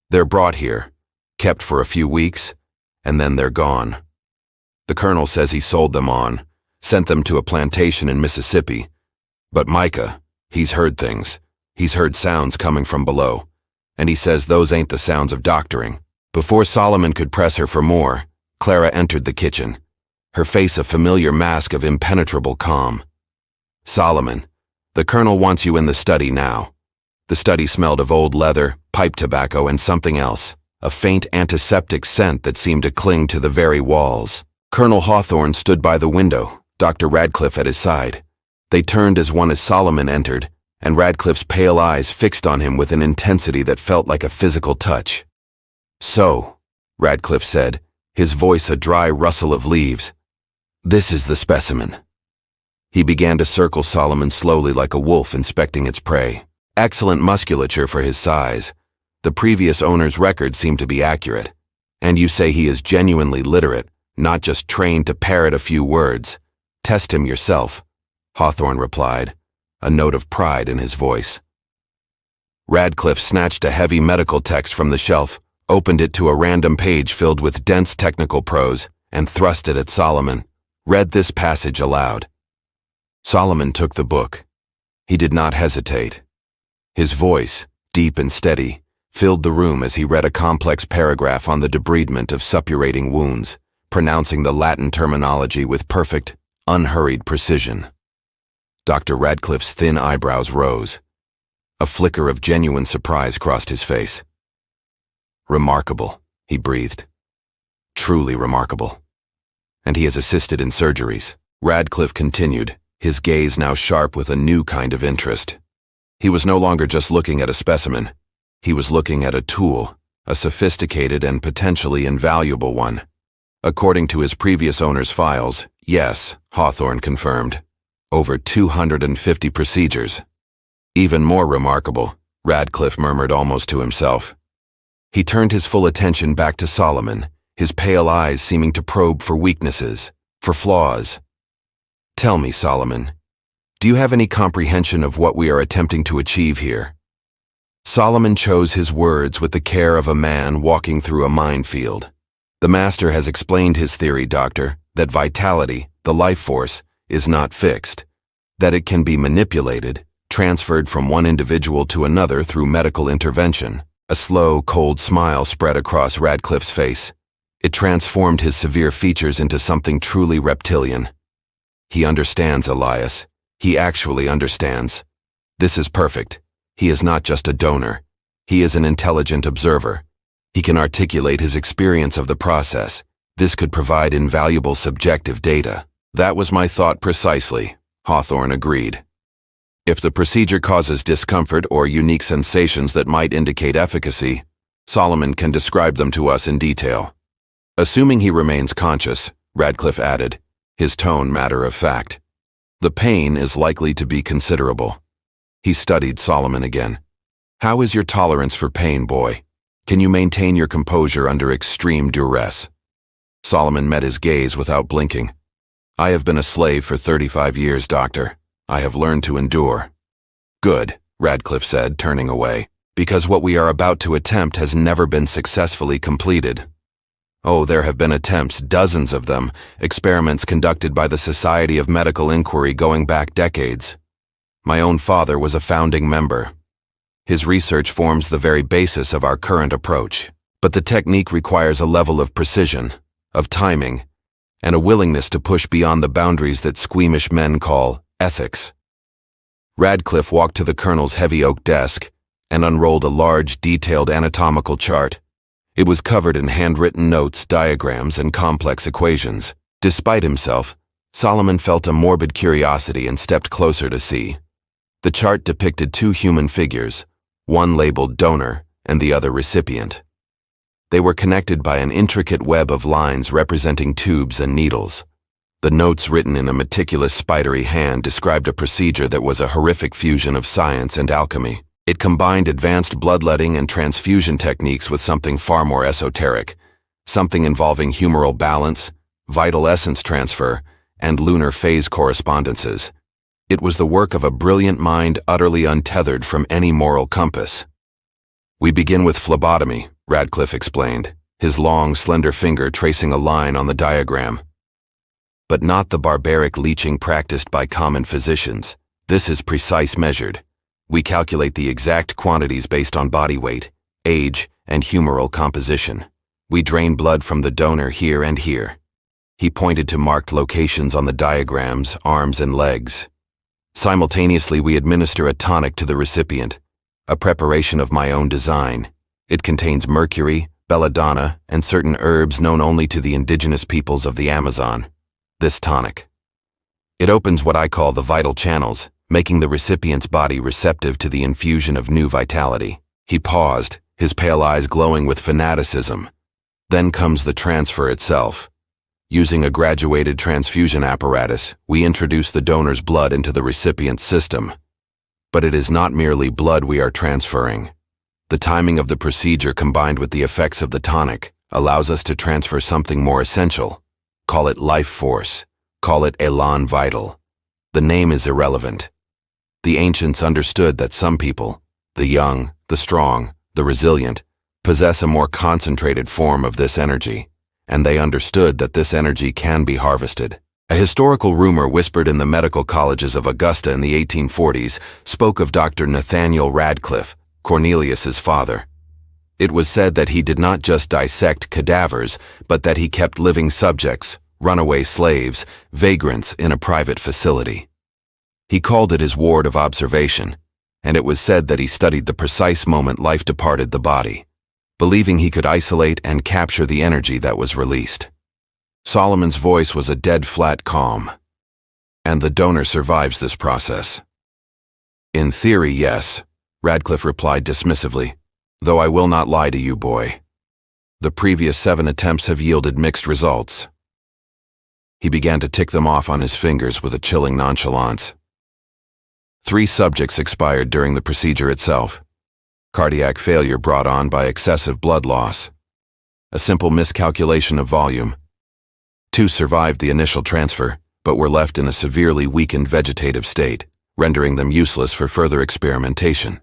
They're brought here, kept for a few weeks, and then they're gone. The Colonel says he sold them on, sent them to a plantation in Mississippi. But Micah, he's heard things. He's heard sounds coming from below, and he says those ain't the sounds of doctoring." Before Solomon could press her for more, Clara entered the kitchen, her face a familiar mask of impenetrable calm. "Solomon, the Colonel wants you in the study now." The study smelled of old leather, pipe tobacco, and something else, a faint antiseptic scent that seemed to cling to the very walls. Colonel Hawthorne stood by the window, Dr. Radcliffe at his side. They turned as one as Solomon entered, and Radcliffe's pale eyes fixed on him with an intensity that felt like a physical touch. "So," Radcliffe said, his voice a dry rustle of leaves, "this is the specimen." He began to circle Solomon slowly like a wolf inspecting its prey. Excellent musculature for his size. The previous owner's record seemed to be accurate. "And you say he is genuinely literate, not just trained to parrot a few words. Test him yourself," Hawthorne replied, a note of pride in his voice. Radcliffe snatched a heavy medical text from the shelf, opened it to a random page filled with dense technical prose, and thrust it at Solomon, read this passage aloud. Solomon took the book. He did not hesitate. His voice, deep and steady, filled the room as he read a complex paragraph on the debridement of suppurating wounds, pronouncing the Latin terminology with perfect, unhurried precision. Dr. Radcliffe's thin eyebrows rose. A flicker of genuine surprise crossed his face. "Remarkable," he breathed. "Truly remarkable. And he has assisted in surgeries," Radcliffe continued, his gaze now sharp with a new kind of interest. He was no longer just looking at a specimen. He was looking at a tool, a sophisticated and potentially invaluable one. According to his previous owner's files, yes, Hawthorne confirmed. Over 250 procedures. "Even more remarkable," Radcliffe murmured almost to himself. He turned his full attention back to Solomon, his pale eyes seeming to probe for weaknesses, for flaws. "Tell me, Solomon, do you have any comprehension of what we are attempting to achieve here?" Solomon chose his words with the care of a man walking through a minefield. "The master has explained his theory, Doctor, that vitality, the life force, is not fixed, that it can be manipulated, transferred from one individual to another through medical intervention." A slow, cold smile spread across Radcliffe's face. It transformed his severe features into something truly reptilian. "He understands, Elias. He actually understands. This is perfect. He is not just a donor. He is an intelligent observer. He can articulate his experience of the process. This could provide invaluable subjective data." "That was my thought precisely," Hawthorne agreed. "If the procedure causes discomfort or unique sensations that might indicate efficacy, Solomon can describe them to us in detail." "Assuming he remains conscious," Radcliffe added, his tone matter of fact. "The pain is likely to be considerable." He studied Solomon again. "How is your tolerance for pain, boy? Can you maintain your composure under extreme duress?" Solomon met his gaze without blinking. "I have been a slave for 35 years, Doctor. I have learned to endure." "Good," Radcliffe said, turning away, "because what we are about to attempt has never been successfully completed. Oh, there have been attempts, dozens of them, experiments conducted by the Society of Medical Inquiry going back decades. My own father was a founding member. His research forms the very basis of our current approach. But the technique requires a level of precision, of timing, and a willingness to push beyond the boundaries that squeamish men call ethics." Radcliffe walked to the colonel's heavy oak desk and unrolled a large, detailed anatomical chart. It was covered in handwritten notes, diagrams, and complex equations. Despite himself, Solomon felt a morbid curiosity and stepped closer to see. The chart depicted two human figures, one labeled donor and the other recipient. They were connected by an intricate web of lines representing tubes and needles. The notes written in a meticulous spidery hand described a procedure that was a horrific fusion of science and alchemy. It combined advanced bloodletting and transfusion techniques with something far more esoteric, something involving humoral balance, vital essence transfer, and lunar phase correspondences. It was the work of a brilliant mind utterly untethered from any moral compass. "We begin with phlebotomy," Radcliffe explained, his long, slender finger tracing a line on the diagram. "But not the barbaric leeching practiced by common physicians. This is precise measured. We calculate the exact quantities based on body weight, age, and humoral composition. We drain blood from the donor here and here." He pointed to marked locations on the diagrams, arms and legs. "Simultaneously, we administer a tonic to the recipient, a preparation of my own design. It contains mercury, belladonna, and certain herbs known only to the indigenous peoples of the Amazon. This tonic. It opens what I call the vital channels, making the recipient's body receptive to the infusion of new vitality." He paused, his pale eyes glowing with fanaticism. "Then comes the transfer itself. Using a graduated transfusion apparatus, we introduce the donor's blood into the recipient's system. But it is not merely blood we are transferring. The timing of the procedure combined with the effects of the tonic allows us to transfer something more essential. Call it life force, call it élan vital. The name is irrelevant. The ancients understood that some people, the young, the strong, the resilient, possess a more concentrated form of this energy, and they understood that this energy can be harvested. A historical rumor whispered in the medical colleges of Augusta in the 1840s spoke of Dr. Nathaniel Radcliffe, Cornelius's father. It was said that he did not just dissect cadavers, but that he kept living subjects, runaway slaves, vagrants in a private facility. He called it his ward of observation, and it was said that he studied the precise moment life departed the body, believing he could isolate and capture the energy that was released. Solomon's voice was a dead flat calm. "And the donor survives this process?" "In theory, yes," Radcliffe replied dismissively, "though I will not lie to you, boy. The previous 7 attempts have yielded mixed results." He began to tick them off on his fingers with a chilling nonchalance. 3 subjects expired during the procedure itself. Cardiac failure brought on by excessive blood loss. a simple miscalculation of volume. 2 survived the initial transfer, but were left in a severely weakened vegetative state, rendering them useless for further experimentation.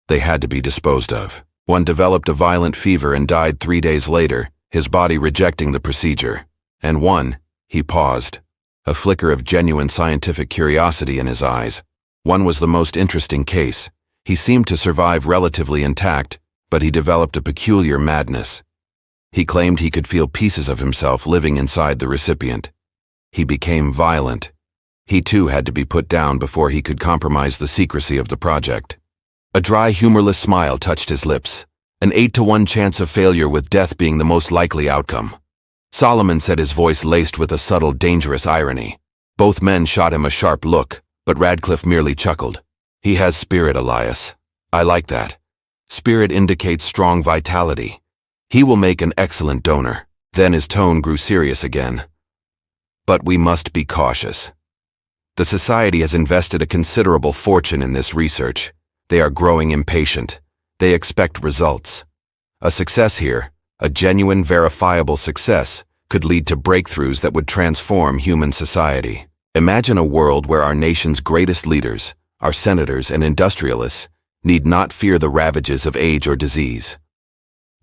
They had to be disposed of. 1 developed a violent fever and died 3 days later, his body rejecting the procedure. And 1, he paused, a flicker of genuine scientific curiosity in his eyes. 1 was the most interesting case. He seemed to survive relatively intact, but he developed a peculiar madness. He claimed he could feel pieces of himself living inside the recipient. He became violent. He too had to be put down before he could compromise the secrecy of the project. A dry, humorless smile touched his lips, an 8-to-1 chance of failure with death being the most likely outcome. Solomon said, his voice laced with a subtle, dangerous irony. Both men shot him a sharp look, but Radcliffe merely chuckled. He has spirit, Elias. I like that. Spirit indicates strong vitality. He will make an excellent donor. Then his tone grew serious again. But we must be cautious. The society has invested a considerable fortune in this research. They are growing impatient. They expect results. A success here, a genuine, verifiable success, could lead to breakthroughs that would transform human society. Imagine a world where our nation's greatest leaders, our senators and industrialists, need not fear the ravages of age or disease.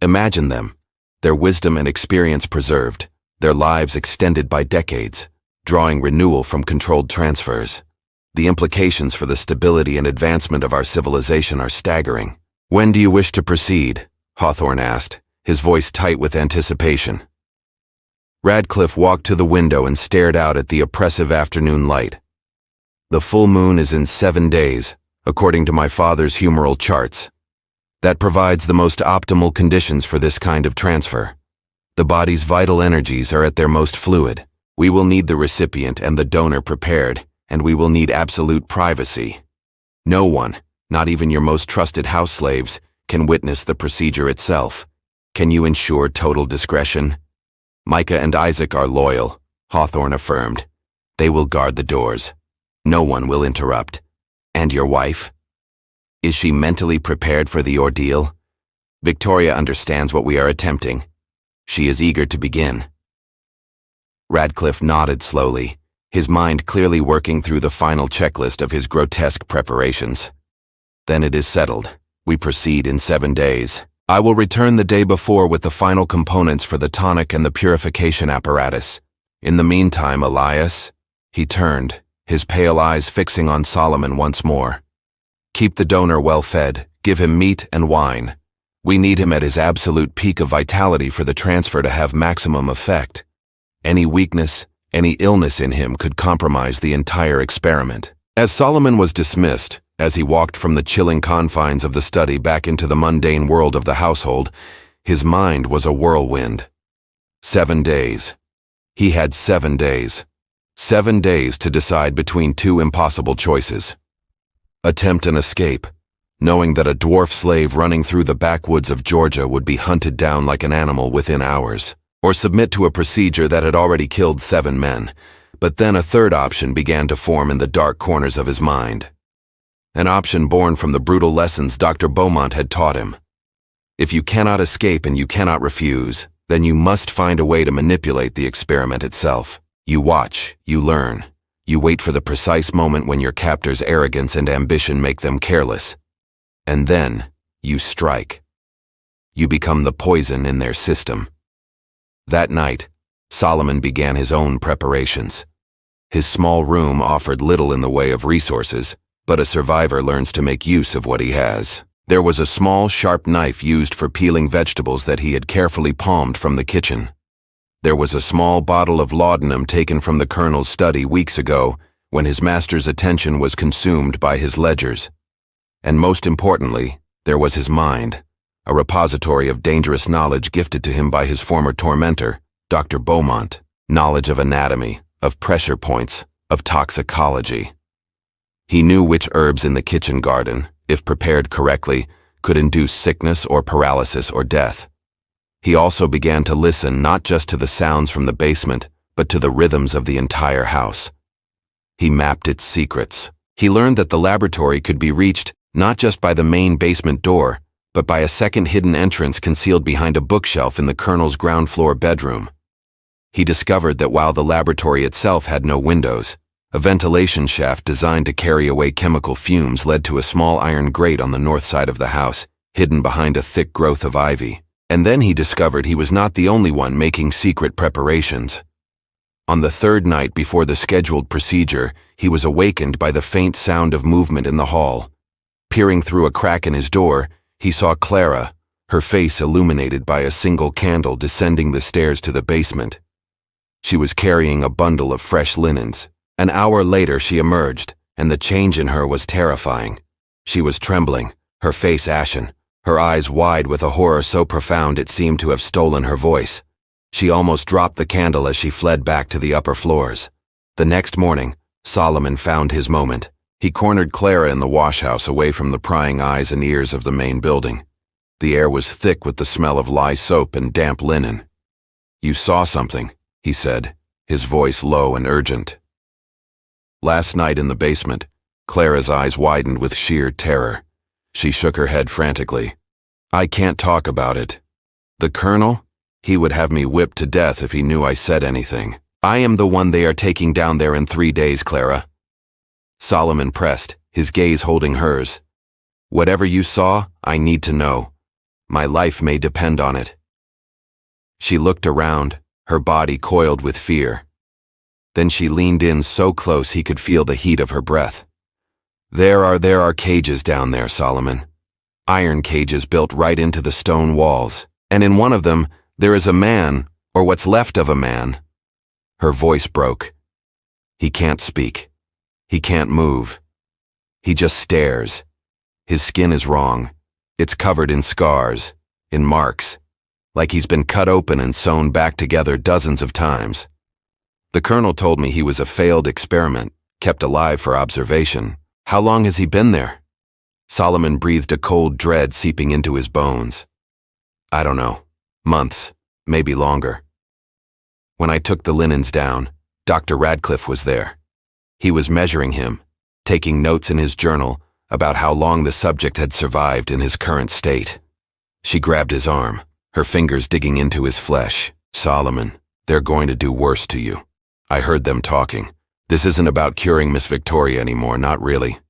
Imagine them, their wisdom and experience preserved, their lives extended by decades, drawing renewal from controlled transfers. The implications for the stability and advancement of our civilization are staggering. When do you wish to proceed? Hawthorne asked, his voice tight with anticipation. Radcliffe walked to the window and stared out at the oppressive afternoon light. The full moon is in 7 days, according to my father's humoral charts. That provides the most optimal conditions for this kind of transfer. The body's vital energies are at their most fluid. We will need the recipient and the donor prepared, and we will need absolute privacy. No one, not even your most trusted house slaves, can witness the procedure itself. Can you ensure total discretion? Micah and Isaac are loyal, Hawthorne affirmed. They will guard the doors. No one will interrupt. And your wife? Is she mentally prepared for the ordeal? Victoria understands what we are attempting. She is eager to begin. Radcliffe nodded slowly, his mind clearly working through the final checklist of his grotesque preparations. Then it is settled. We proceed in 7 days. I will return the day before with the final components for the tonic and the purification apparatus. In the meantime, Elias, he turned, his pale eyes fixing on Solomon once more. Keep the donor well fed, give him meat and wine. We need him at his absolute peak of vitality for the transfer to have maximum effect. Any weakness, any illness in him could compromise the entire experiment. As Solomon was dismissed, as he walked from the chilling confines of the study back into the mundane world of the household, his mind was a whirlwind. 7 days. He had 7 days. 7 days to decide between 2 impossible choices. Attempt an escape, knowing that a dwarf slave running through the backwoods of Georgia would be hunted down like an animal within hours, or submit to a procedure that had already killed 7 men. But then a third option began to form in the dark corners of his mind. An option born from the brutal lessons Dr. Beaumont had taught him. If you cannot escape and you cannot refuse, then you must find a way to manipulate the experiment itself. You watch, you learn. You wait for the precise moment when your captor's arrogance and ambition make them careless. And then, you strike. You become the poison in their system. That night, Solomon began his own preparations. His small room offered little in the way of resources, but a survivor learns to make use of what he has. There was a small, sharp knife used for peeling vegetables that he had carefully palmed from the kitchen. There was a small bottle of laudanum taken from the colonel's study weeks ago when his master's attention was consumed by his ledgers. And most importantly, there was his mind, a repository of dangerous knowledge gifted to him by his former tormentor, Dr. Beaumont, knowledge of anatomy, of pressure points, of toxicology. He knew which herbs in the kitchen garden, if prepared correctly, could induce sickness or paralysis or death. He also began to listen not just to the sounds from the basement, but to the rhythms of the entire house. He mapped its secrets. He learned that the laboratory could be reached not just by the main basement door, but by a second hidden entrance concealed behind a bookshelf in the colonel's ground-floor bedroom. He discovered that while the laboratory itself had no windows, a ventilation shaft designed to carry away chemical fumes led to a small iron grate on the north side of the house, hidden behind a thick growth of ivy. And then he discovered he was not the only one making secret preparations. On the third night before the scheduled procedure, he was awakened by the faint sound of movement in the hall. Peering through a crack in his door, he saw Clara, her face illuminated by a single candle, descending the stairs to the basement. She was carrying a bundle of fresh linens. An hour later she emerged, and the change in her was terrifying. She was trembling, her face ashen, her eyes wide with a horror so profound it seemed to have stolen her voice. She almost dropped the candle as she fled back to the upper floors. The next morning, Solomon found his moment. He cornered Clara in the washhouse away from the prying eyes and ears of the main building. The air was thick with the smell of lye soap and damp linen. "You saw something," he said, his voice low and urgent. Last night in the basement, Clara's eyes widened with sheer terror. She shook her head frantically. "I can't talk about it. The colonel? He would have me whipped to death if he knew I said anything. I am the one they are taking down there in 3 days, Clara." Solomon pressed, his gaze holding hers. "Whatever you saw, I need to know. My life may depend on it." She looked around, her body coiled with fear. Then she leaned in so close he could feel the heat of her breath. There are cages down there, Solomon. Iron cages built right into the stone walls. And in one of them, there is a man, or what's left of a man." Her voice broke. "He can't speak. He can't move. He just stares. His skin is wrong. It's covered in scars, in marks, like he's been cut open and sewn back together dozens of times. The colonel told me he was a failed experiment, kept alive for observation. How long has he been there?" Solomon breathed a cold dread seeping into his bones. "I don't know. Months, maybe longer." When I took the linens down, Dr. Radcliffe was there. He was measuring him, taking notes in his journal about how long the subject had survived in his current state. She grabbed his arm, her fingers digging into his flesh. "Solomon, they're going to do worse to you. I heard them talking. This isn't about curing Miss Victoria anymore, not really.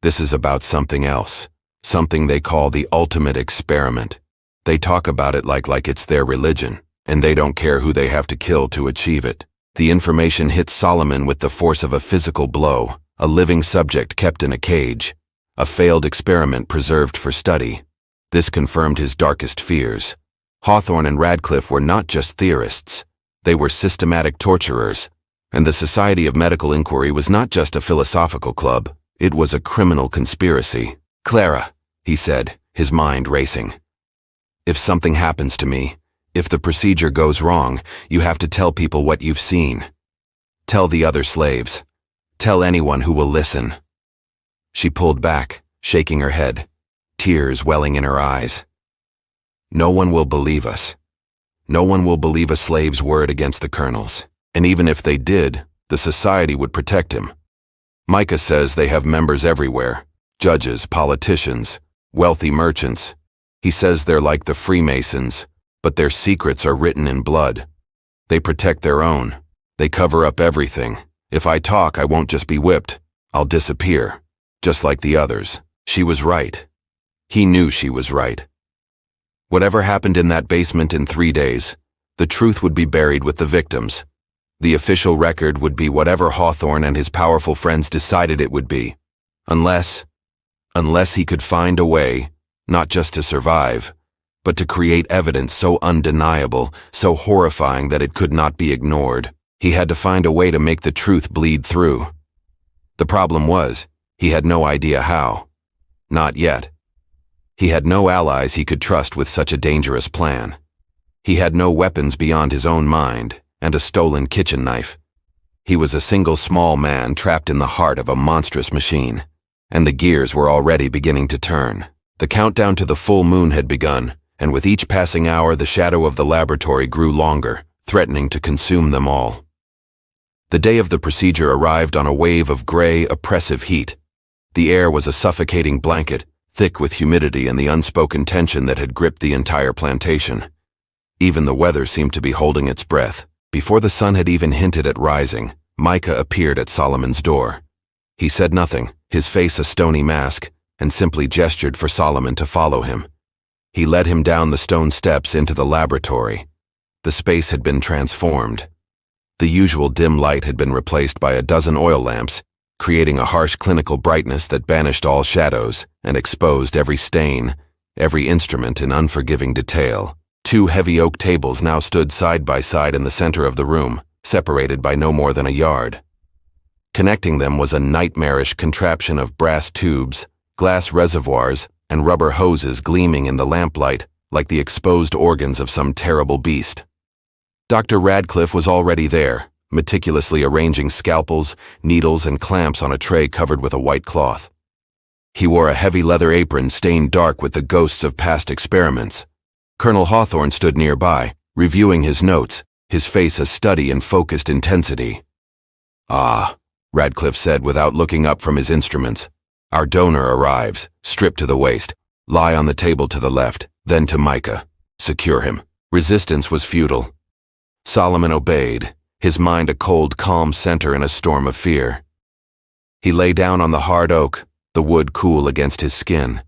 This is about something else, something they call the ultimate experiment. They talk about it like it's their religion, and they don't care who they have to kill to achieve it." The information hit Solomon with the force of a physical blow, a living subject kept in a cage, a failed experiment preserved for study. This confirmed his darkest fears. Hawthorne and Radcliffe were not just theorists. They were systematic torturers. And the Society of Medical Inquiry was not just a philosophical club, it was a criminal conspiracy. "Clara," he said, his mind racing. "If something happens to me, if the procedure goes wrong, you have to tell people what you've seen. Tell the other slaves. Tell anyone who will listen." She pulled back, shaking her head, tears welling in her eyes. "No one will believe us. No one will believe a slave's word against the colonel's. And even if they did, the society would protect him. Micah says they have members everywhere, judges, politicians, wealthy merchants. He says they're like the Freemasons, but their secrets are written in blood. They protect their own. They cover up everything. If I talk, I won't just be whipped. I'll disappear, just like the others." She was right. He knew she was right. Whatever happened in that basement in 3 days, the truth would be buried with the victims. The official record would be whatever Hawthorne and his powerful friends decided it would be. Unless he could find a way, not just to survive, but to create evidence so undeniable, so horrifying that it could not be ignored. He had to find a way to make the truth bleed through. The problem was, he had no idea how. Not yet. He had no allies he could trust with such a dangerous plan. He had no weapons beyond his own mind, and a stolen kitchen knife. He was a single small man trapped in the heart of a monstrous machine, and the gears were already beginning to turn. The countdown to the full moon had begun, and with each passing hour the shadow of the laboratory grew longer, threatening to consume them all. The day of the procedure arrived on a wave of gray, oppressive heat. The air was a suffocating blanket, thick with humidity and the unspoken tension that had gripped the entire plantation. Even the weather seemed to be holding its breath. Before the sun had even hinted at rising, Micah appeared at Solomon's door. He said nothing, his face a stony mask, and simply gestured for Solomon to follow him. He led him down the stone steps into the laboratory. The space had been transformed. The usual dim light had been replaced by a dozen oil lamps, creating a harsh clinical brightness that banished all shadows and exposed every stain, every instrument in unforgiving detail. 2 heavy oak tables now stood side by side in the center of the room, separated by no more than a yard. Connecting them was a nightmarish contraption of brass tubes, glass reservoirs, and rubber hoses gleaming in the lamplight like the exposed organs of some terrible beast. Dr. Radcliffe was already there, meticulously arranging scalpels, needles, and clamps on a tray covered with a white cloth. He wore a heavy leather apron stained dark with the ghosts of past experiments. Colonel Hawthorne stood nearby, reviewing his notes, his face a study in focused intensity. "Ah," Radcliffe said without looking up from his instruments. "Our donor arrives, stripped to the waist. Lie on the table to the left, then to Micah. Secure him." Resistance was futile. Solomon obeyed, his mind a cold, calm center in a storm of fear. He lay down on the hard oak, the wood cool against his skin.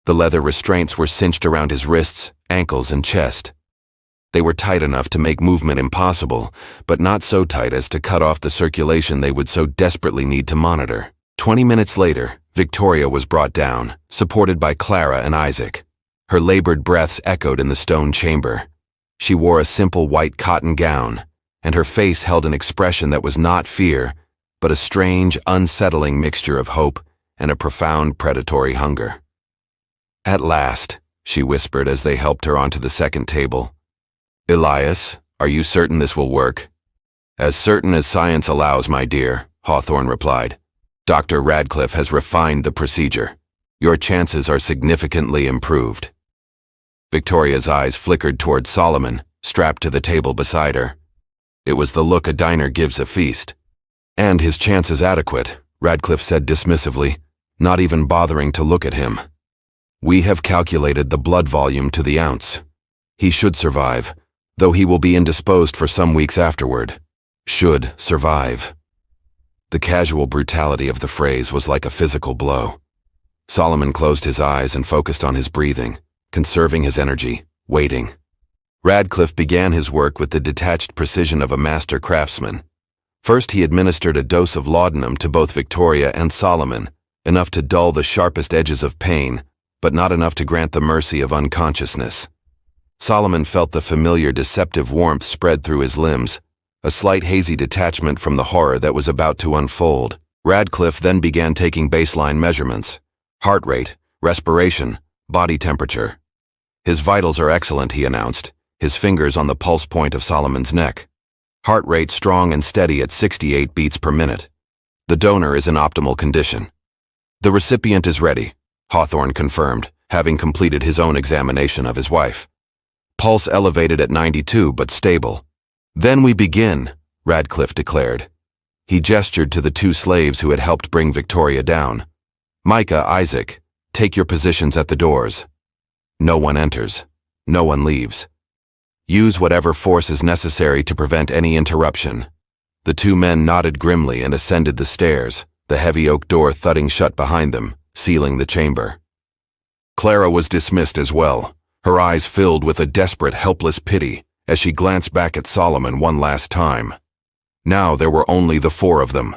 The leather restraints were cinched around his wrists, ankles, and chest. They were tight enough to make movement impossible, but not so tight as to cut off the circulation they would so desperately need to monitor. 20 minutes later, Victoria was brought down, supported by Clara and Isaac. Her labored breaths echoed in the stone chamber. She wore a simple white cotton gown, and her face held an expression that was not fear, but a strange, unsettling mixture of hope and a profound predatory hunger. "At last," she whispered as they helped her onto the second table. "Elias, are you certain this will work?" "As certain as science allows, my dear," Hawthorne replied. "Dr. Radcliffe has refined the procedure. Your chances are significantly improved." Victoria's eyes flickered toward Solomon, strapped to the table beside her. It was the look a diner gives a feast. "And his chances adequate," Radcliffe said dismissively, not even bothering to look at him. "We have calculated the blood volume to the ounce. He should survive, though he will be indisposed for some weeks afterward. Should survive." The casual brutality of the phrase was like a physical blow. Solomon closed his eyes and focused on his breathing, conserving his energy, waiting. Radcliffe began his work with the detached precision of a master craftsman. First, he administered a dose of laudanum to both Victoria and Solomon, enough to dull the sharpest edges of pain, but not enough to grant the mercy of unconsciousness. Solomon felt the familiar deceptive warmth spread through his limbs, a slight hazy detachment from the horror that was about to unfold. Radcliffe then began taking baseline measurements: heart rate, respiration, body temperature. "His vitals are excellent," he announced, his fingers on the pulse point of Solomon's neck. "Heart rate strong and steady at 68 beats per minute. The donor is in optimal condition." "The recipient is ready," Hawthorne confirmed, having completed his own examination of his wife. "Pulse elevated at 92 but stable." "Then we begin," Radcliffe declared. He gestured to the 2 slaves who had helped bring Victoria down. "Micah, Isaac, take your positions at the doors. No one enters. No one leaves. Use whatever force is necessary to prevent any interruption." The 2 men nodded grimly and ascended the stairs, the heavy oak door thudding shut behind them, sealing the chamber. Clara was dismissed as well, her eyes filled with a desperate, helpless pity as she glanced back at Solomon one last time. Now there were only the 4 of them.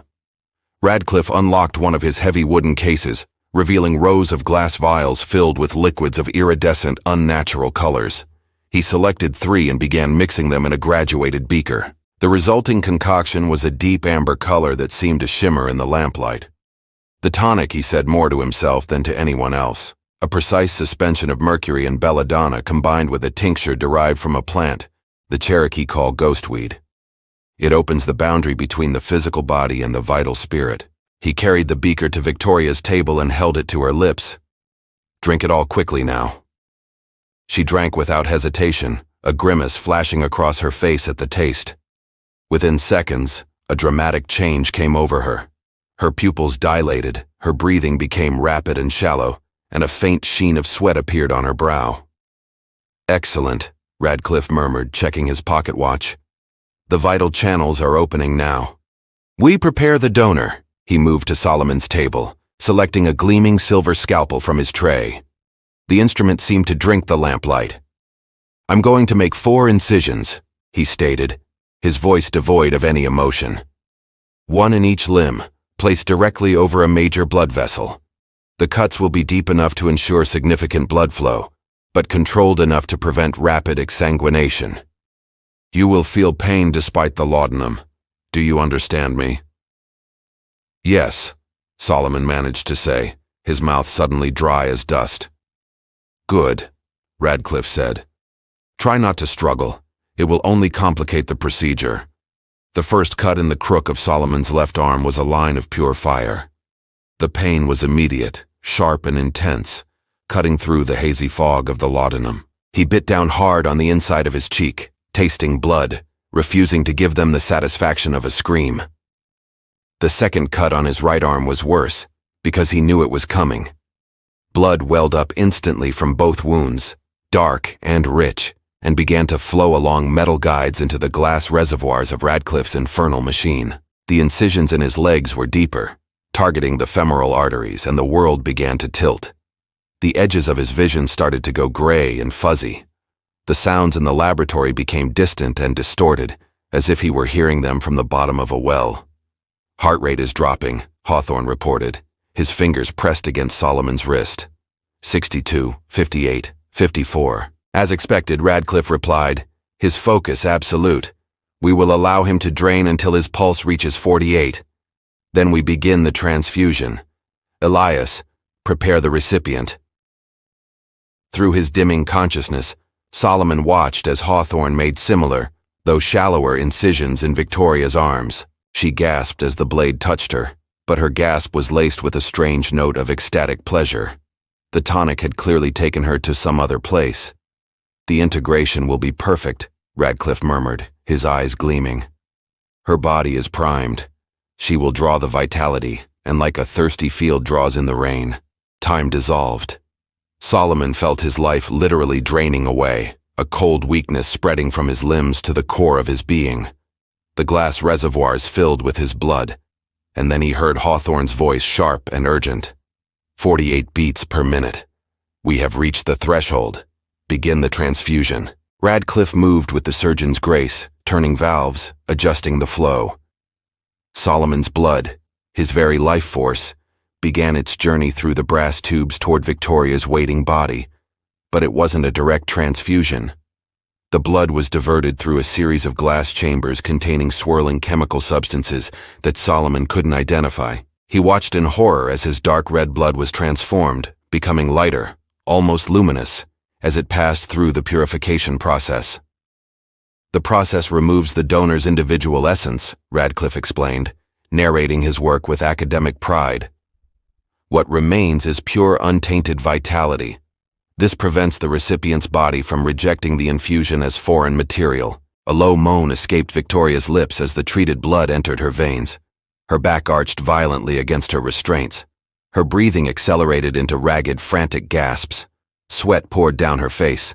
Radcliffe unlocked one of his heavy wooden cases, revealing rows of glass vials filled with liquids of iridescent, unnatural colors. He selected 3 and began mixing them in a graduated beaker. The resulting concoction was a deep amber color that seemed to shimmer in the lamplight. The tonic, he said more to himself than to anyone else. A precise suspension of mercury and belladonna combined with a tincture derived from a plant the Cherokee call ghostweed. It opens the boundary between the physical body and the vital spirit. He carried the beaker to Victoria's table and held it to her lips. "Drink it all quickly now." She drank without hesitation, a grimace flashing across her face at the taste. Within seconds, a dramatic change came over her. Her pupils dilated, her breathing became rapid and shallow, and a faint sheen of sweat appeared on her brow. "Excellent," Radcliffe murmured, checking his pocket watch. "The vital channels are opening now. We prepare the donor." He moved to Solomon's table, selecting a gleaming silver scalpel from his tray. The instrument seemed to drink the lamplight. "I'm going to make 4 incisions," he stated, his voice devoid of any emotion. "One in each limb, placed directly over a major blood vessel. The cuts will be deep enough to ensure significant blood flow, but controlled enough to prevent rapid exsanguination. You will feel pain despite the laudanum. Do you understand me?" "Yes," Solomon managed to say, his mouth suddenly dry as dust. "Good," Radcliffe said. "Try not to struggle. It will only complicate the procedure." The first cut in the crook of Solomon's left arm was a line of pure fire. The pain was immediate, sharp and intense, cutting through the hazy fog of the laudanum. He bit down hard on the inside of his cheek, tasting blood, refusing to give them the satisfaction of a scream. The second cut on his right arm was worse, because he knew it was coming. Blood welled up instantly from both wounds, dark and rich, and began to flow along metal guides into the glass reservoirs of Radcliffe's infernal machine. The incisions in his legs were deeper, targeting the femoral arteries, and the world began to tilt. The edges of his vision started to go gray and fuzzy. The sounds in the laboratory became distant and distorted, as if he were hearing them from the bottom of a well. "Heart rate is dropping," Hawthorne reported, his fingers pressed against Solomon's wrist. 62, 58, 54. As expected, Radcliffe replied, his focus absolute. "We will allow him to drain until his pulse reaches 48. Then we begin the transfusion. Elias, prepare the recipient." Through his dimming consciousness, Solomon watched as Hawthorne made similar, though shallower, incisions in Victoria's arms. She gasped as the blade touched her, but her gasp was laced with a strange note of ecstatic pleasure. The tonic had clearly taken her to some other place. "The integration will be perfect," Radcliffe murmured, his eyes gleaming. "Her body is primed. She will draw the vitality, and like a thirsty field draws in the rain." Time dissolved. Solomon felt his life literally draining away, a cold weakness spreading from his limbs to the core of his being. The glass reservoirs filled with his blood, and then he heard Hawthorne's voice, sharp and urgent. 48 beats per minute. We have reached the threshold. Begin the transfusion." Radcliffe moved with the surgeon's grace, turning valves, adjusting the flow. Solomon's blood, his very life force, began its journey through the brass tubes toward Victoria's waiting body, but it wasn't a direct transfusion. The blood was diverted through a series of glass chambers containing swirling chemical substances that Solomon couldn't identify. He watched in horror as his dark red blood was transformed, becoming lighter, almost luminous, as it passed through the purification process. "The process removes the donor's individual essence," Radcliffe explained, narrating his work with academic pride. "What remains is pure untainted vitality. This prevents the recipient's body from rejecting the infusion as foreign material." A low moan escaped Victoria's lips as the treated blood entered her veins. Her back arched violently against her restraints. Her breathing accelerated into ragged, frantic gasps. Sweat poured down her face.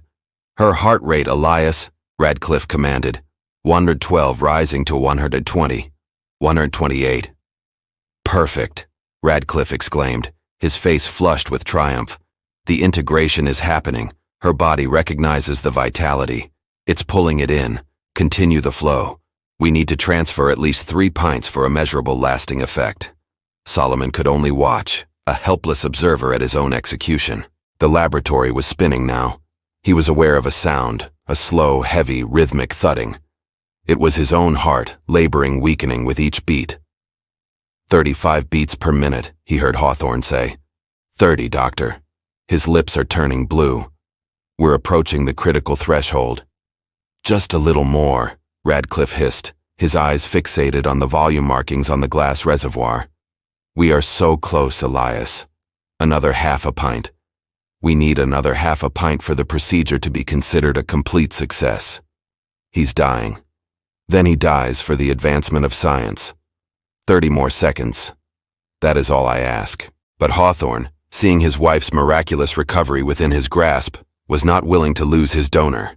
"Her heart rate, Elias," Radcliffe commanded. 112 rising to 120. 128. "Perfect," Radcliffe exclaimed, his face flushed with triumph. "The integration is happening. Her body recognizes the vitality. It's pulling it in. Continue the flow. We need to transfer at least 3 pints for a measurable lasting effect." Solomon could only watch, a helpless observer at his own execution. The laboratory was spinning now. He was aware of a sound, a slow, heavy, rhythmic thudding. It was his own heart, laboring, weakening with each beat. 35 beats per minute, he heard Hawthorne say. 30, doctor. His lips are turning blue. We're approaching the critical threshold. Just a little more, Radcliffe hissed, his eyes fixated on the volume markings on the glass reservoir. We are so close, Elias. Another half a pint. We need another half a pint for the procedure to be considered a complete success. He's dying. Then he dies for the advancement of science. 30 more seconds. That is all I ask. But Hawthorne, seeing his wife's miraculous recovery within his grasp, was not willing to lose his donor.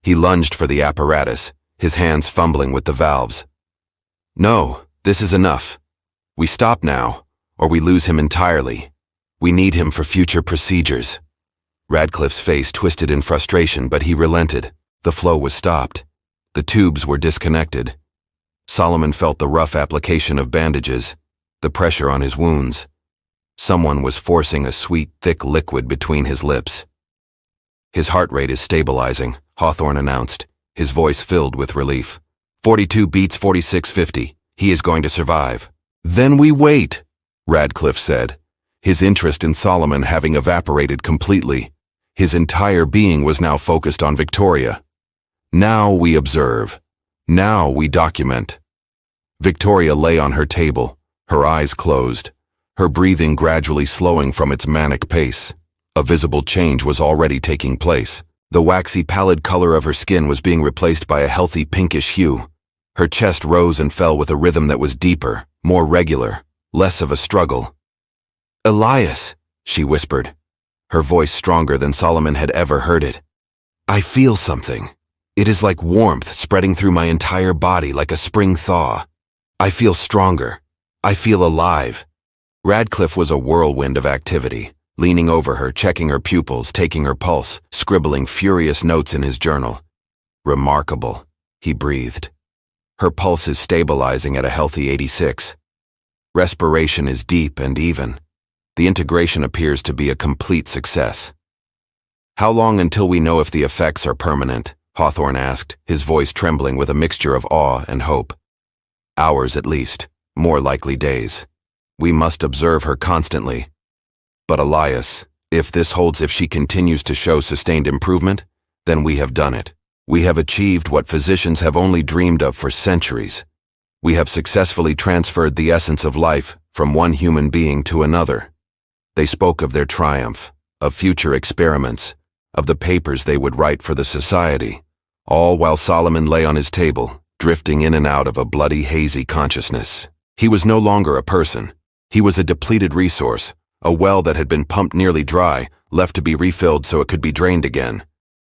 He lunged for the apparatus, his hands fumbling with the valves. "No, this is enough. We stop now, or we lose him entirely. We need him for future procedures." Radcliffe's face twisted in frustration, but he relented. The flow was stopped. The tubes were disconnected. Solomon felt the rough application of bandages, the pressure on his wounds. Someone was forcing a sweet, thick liquid between his lips. "His heart rate is stabilizing," Hawthorne announced, his voice filled with relief. 42 beats 4650. He is going to survive." "Then we wait," Radcliffe said, his interest in Solomon having evaporated completely. His entire being was now focused on Victoria. "Now we observe. Now we document." Victoria lay on her table, her eyes closed, her breathing gradually slowing from its manic pace. A visible change was already taking place. The waxy pallid color of her skin was being replaced by a healthy pinkish hue. Her chest rose and fell with a rhythm that was deeper, more regular, less of a struggle. "Elias," she whispered, her voice stronger than Solomon had ever heard it. "I feel something. It is like warmth spreading through my entire body like a spring thaw. I feel stronger. I feel alive." Radcliffe was a whirlwind of activity, leaning over her, checking her pupils, taking her pulse, scribbling furious notes in his journal. "Remarkable," he breathed. "Her pulse is stabilizing at a healthy 86. Respiration is deep and even. The integration appears to be a complete success." "How long until we know if the effects are permanent?" Hawthorne asked, his voice trembling with a mixture of awe and hope. "Hours at least, more likely days. We must observe her constantly." "But Elias, if this holds, if she continues to show sustained improvement, then we have done it. We have achieved what physicians have only dreamed of for centuries. We have successfully transferred the essence of life from one human being to another." They spoke of their triumph, of future experiments, of the papers they would write for the society, all while Solomon lay on his table, drifting in and out of a bloody, hazy consciousness. He was no longer a person. He was a depleted resource, a well that had been pumped nearly dry, left to be refilled so it could be drained again.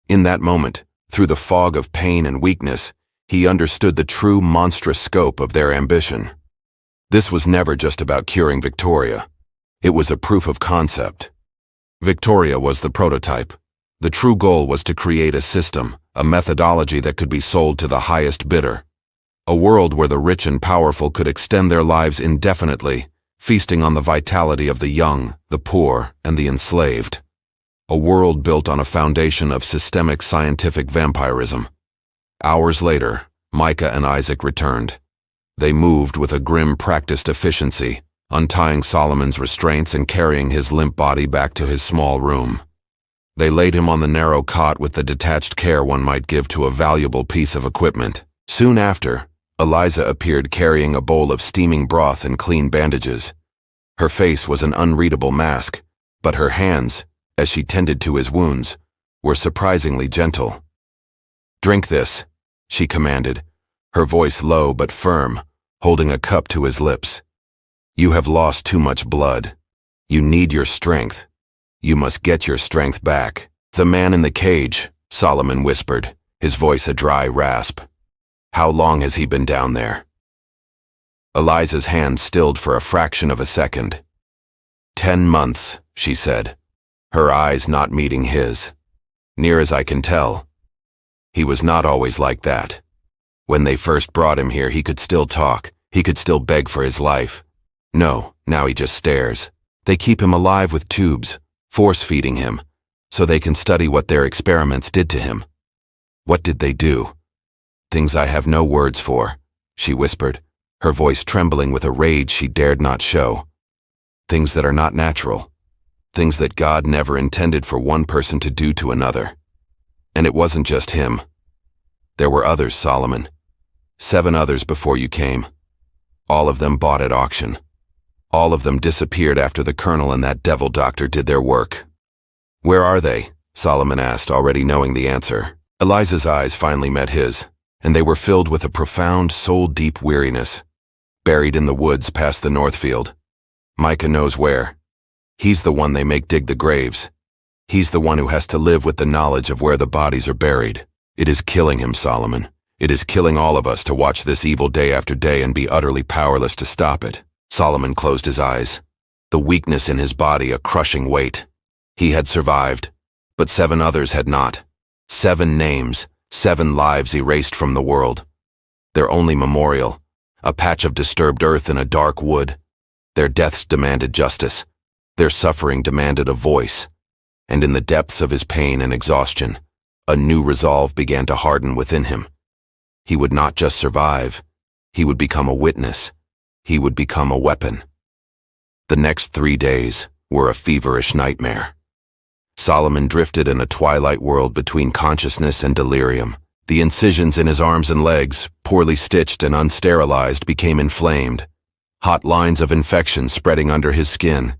In that moment, through the fog of pain and weakness, he understood the true monstrous scope of their ambition. This was never just about curing Victoria. It was a proof of concept. Victoria was the prototype. The true goal was to create a system, a methodology that could be sold to the highest bidder. A world where the rich and powerful could extend their lives indefinitely, feasting on the vitality of the young, the poor, and the enslaved. A world built on a foundation of systemic scientific vampirism. Hours later, Micah and Isaac returned. They moved with a grim, practiced efficiency, untying Solomon's restraints and carrying his limp body back to his small room. They laid him on the narrow cot with the detached care one might give to a valuable piece of equipment. Soon after, Eliza appeared carrying a bowl of steaming broth and clean bandages. Her face was an unreadable mask, but her hands, as she tended to his wounds, were surprisingly gentle. "Drink this," she commanded, her voice low but firm, holding a cup to his lips. "You have lost too much blood. You need your strength. You must get your strength back." "The man in the cage," Solomon whispered, his voice a dry rasp. "How long has he been down there?" Eliza's hand stilled for a fraction of a second. 10 months, she said, her eyes not meeting his. "Near as I can tell. He was not always like that. When they first brought him here, he could still talk. He could still beg for his life. No, now he just stares. They keep him alive with tubes, force-feeding him, so they can study what their experiments did to him." "What did they do?" "Things I have no words for," she whispered, her voice trembling with a rage she dared not show. "Things that are not natural. Things that God never intended for one person to do to another. And it wasn't just him. There were others, Solomon. 7 others before you came. All of them bought at auction. All of them disappeared after the colonel and that devil doctor did their work." "Where are they?" Solomon asked, already knowing the answer. Eliza's eyes finally met his, and they were filled with a profound, soul-deep weariness. "Buried in the woods past the Northfield. Micah knows where. He's the one they make dig the graves. He's the one who has to live with the knowledge of where the bodies are buried. It is killing him, Solomon. It is killing all of us to watch this evil day after day and be utterly powerless to stop it. Solomon closed his eyes. The weakness in his body a crushing weight. He had survived, but 7 others had not. 7 names, 7 lives erased from the world. Their only memorial, a patch of disturbed earth in a dark wood. Their deaths demanded justice. Their suffering demanded a voice. And in the depths of his pain and exhaustion, a new resolve began to harden within him. He would not just survive. He would become a witness. He would become a weapon. The next 3 days were a feverish nightmare. Solomon drifted in a twilight world between consciousness and delirium. The incisions in his arms and legs, poorly stitched and unsterilized, became inflamed. Hot lines of infection spreading under his skin.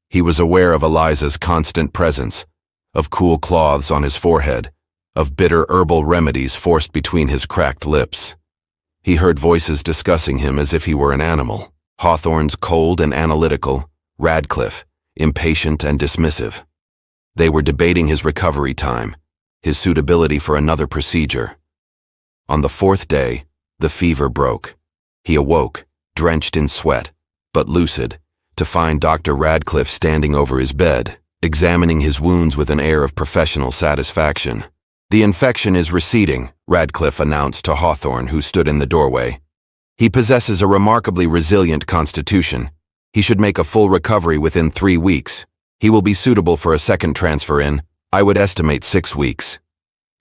He was aware of Eliza's constant presence, of cool cloths on his forehead, of bitter herbal remedies forced between his cracked lips. He heard voices discussing him as if he were an animal. Hawthorne's cold and analytical, Radcliffe, impatient and dismissive. They were debating his recovery time, his suitability for another procedure. On the 4th day, the fever broke. He awoke, drenched in sweat, but lucid, to find Dr. Radcliffe standing over his bed, examining his wounds with an air of professional satisfaction. "The infection is receding," Radcliffe announced to Hawthorne, who stood in the doorway. "He possesses a remarkably resilient constitution. He should make a full recovery within 3 weeks. He will be suitable for a second transfer in, I would estimate 6 weeks."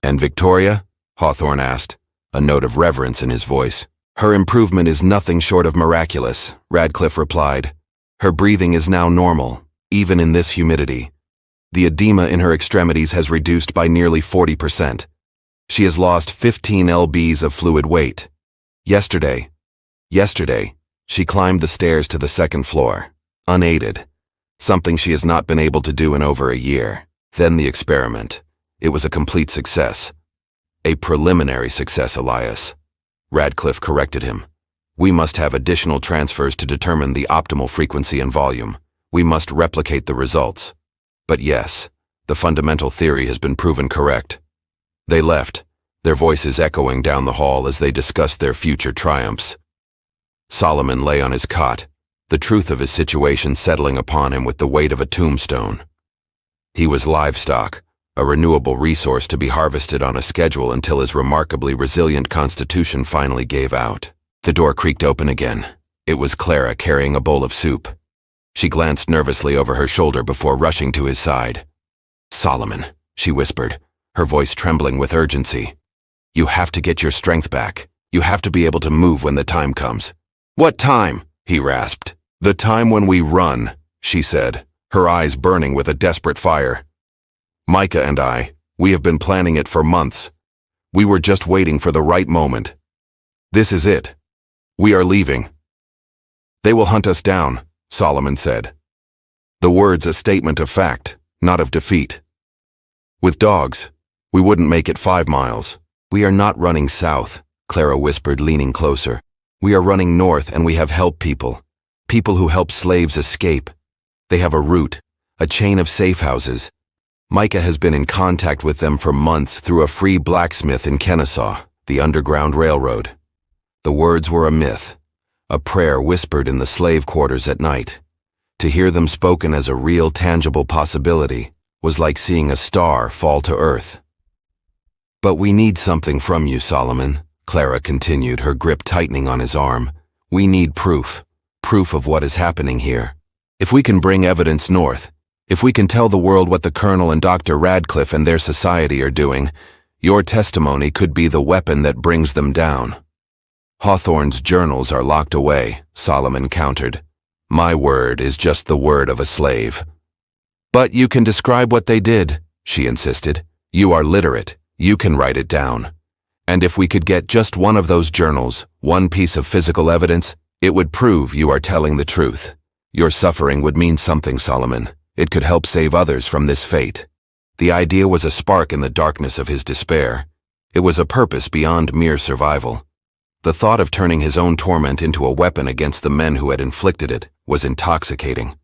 "And Victoria?" Hawthorne asked, a note of reverence in his voice. "Her improvement is nothing short of miraculous," Radcliffe replied. "Her breathing is now normal, even in this humidity. The edema in her extremities has reduced by nearly 40%. She has lost 15 lbs of fluid weight. Yesterday, she climbed the stairs to the 2nd floor, unaided, something she has not been able to do in over a year. Then the experiment. It was a complete success." "A preliminary success, Elias," Radcliffe corrected him. "We must have additional transfers to determine the optimal frequency and volume. We must replicate the results. But yes, the fundamental theory has been proven correct." They left, their voices echoing down the hall as they discussed their future triumphs. Solomon lay on his cot, the truth of his situation settling upon him with the weight of a tombstone. He was livestock, a renewable resource to be harvested on a schedule until his remarkably resilient constitution finally gave out. The door creaked open again. It was Clara carrying a bowl of soup. She glanced nervously over her shoulder before rushing to his side. "Solomon," she whispered, her voice trembling with urgency. "You have to get your strength back. You have to be able to move when the time comes." "What time?" he rasped. "The time when we run," she said, her eyes burning with a desperate fire. "Micah and we have been planning it for months. We were just waiting for the right moment. This is it. We are leaving." "They will hunt us down," Solomon said. The words a statement of fact, not of defeat. "With dogs, we wouldn't make it 5 miles. We are not running south," Clara whispered, leaning closer. "We are running north, and we have help people. People who help slaves escape. They have a route, a chain of safe houses. Micah has been in contact with them for months through a free blacksmith in Kennesaw, the Underground Railroad." The words were a myth, a prayer whispered in the slave quarters at night. To hear them spoken as a real, tangible possibility was like seeing a star fall to earth. "But we need something from you, Solomon," Clara continued, her grip tightening on his arm. "We need proof of what is happening here. If we can bring evidence north, if we can tell the world what the Colonel and Dr. Radcliffe and their society are doing, your testimony could be the weapon that brings them down." "Hawthorne's journals are locked away," Solomon countered. "My word is just the word of a slave." "But you can describe what they did," she insisted. "You are literate. You can write it down. And if we could get just one of those journals, one piece of physical evidence, it would prove you are telling the truth. Your suffering would mean something, Solomon. It could help save others from this fate." The idea was a spark in the darkness of his despair. It was a purpose beyond mere survival. The thought of turning his own torment into a weapon against the men who had inflicted it was intoxicating.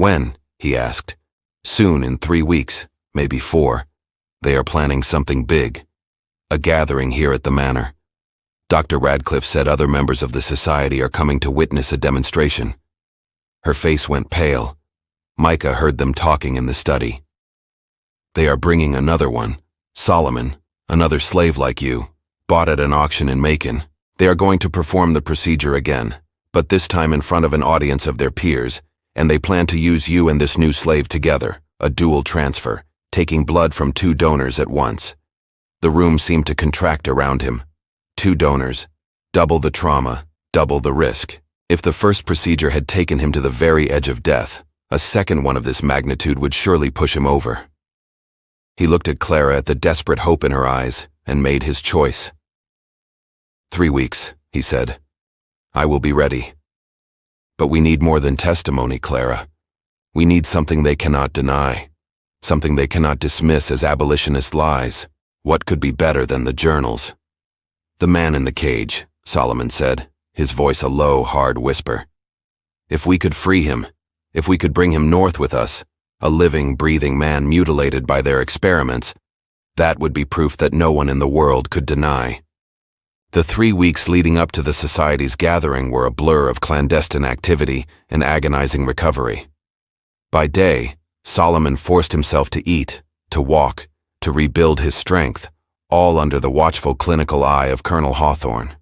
When? He asked. Soon, in 3 weeks, maybe 4. They are planning something big. A gathering here at the manor. Dr. Radcliffe said other members of the society are coming to witness a demonstration. Her face went pale. Micah heard them talking in the study. They are bringing another one. Solomon, another slave like you, bought at an auction in Macon. They are going to perform the procedure again, but this time in front of an audience of their peers, and they plan to use you and this new slave together, a dual transfer, taking blood from 2 donors at once. The room seemed to contract around him. 2 donors, double the trauma, double the risk. If the first procedure had taken him to the very edge of death, a second one of this magnitude would surely push him over. He looked at Clara at the desperate hope in her eyes and made his choice. 3 weeks, he said. I will be ready. But we need more than testimony, Clara. We need something they cannot deny, something they cannot dismiss as abolitionist lies. What could be better than the journals? The man in the cage, Solomon said, his voice a low, hard whisper. If we could free him, if we could bring him north with us, a living, breathing man mutilated by their experiments, that would be proof that no one in the world could deny. The 3 weeks leading up to the society's gathering were a blur of clandestine activity and agonizing recovery. By day, Solomon forced himself to eat, to walk, to rebuild his strength, all under the watchful clinical eye of Colonel Hawthorne.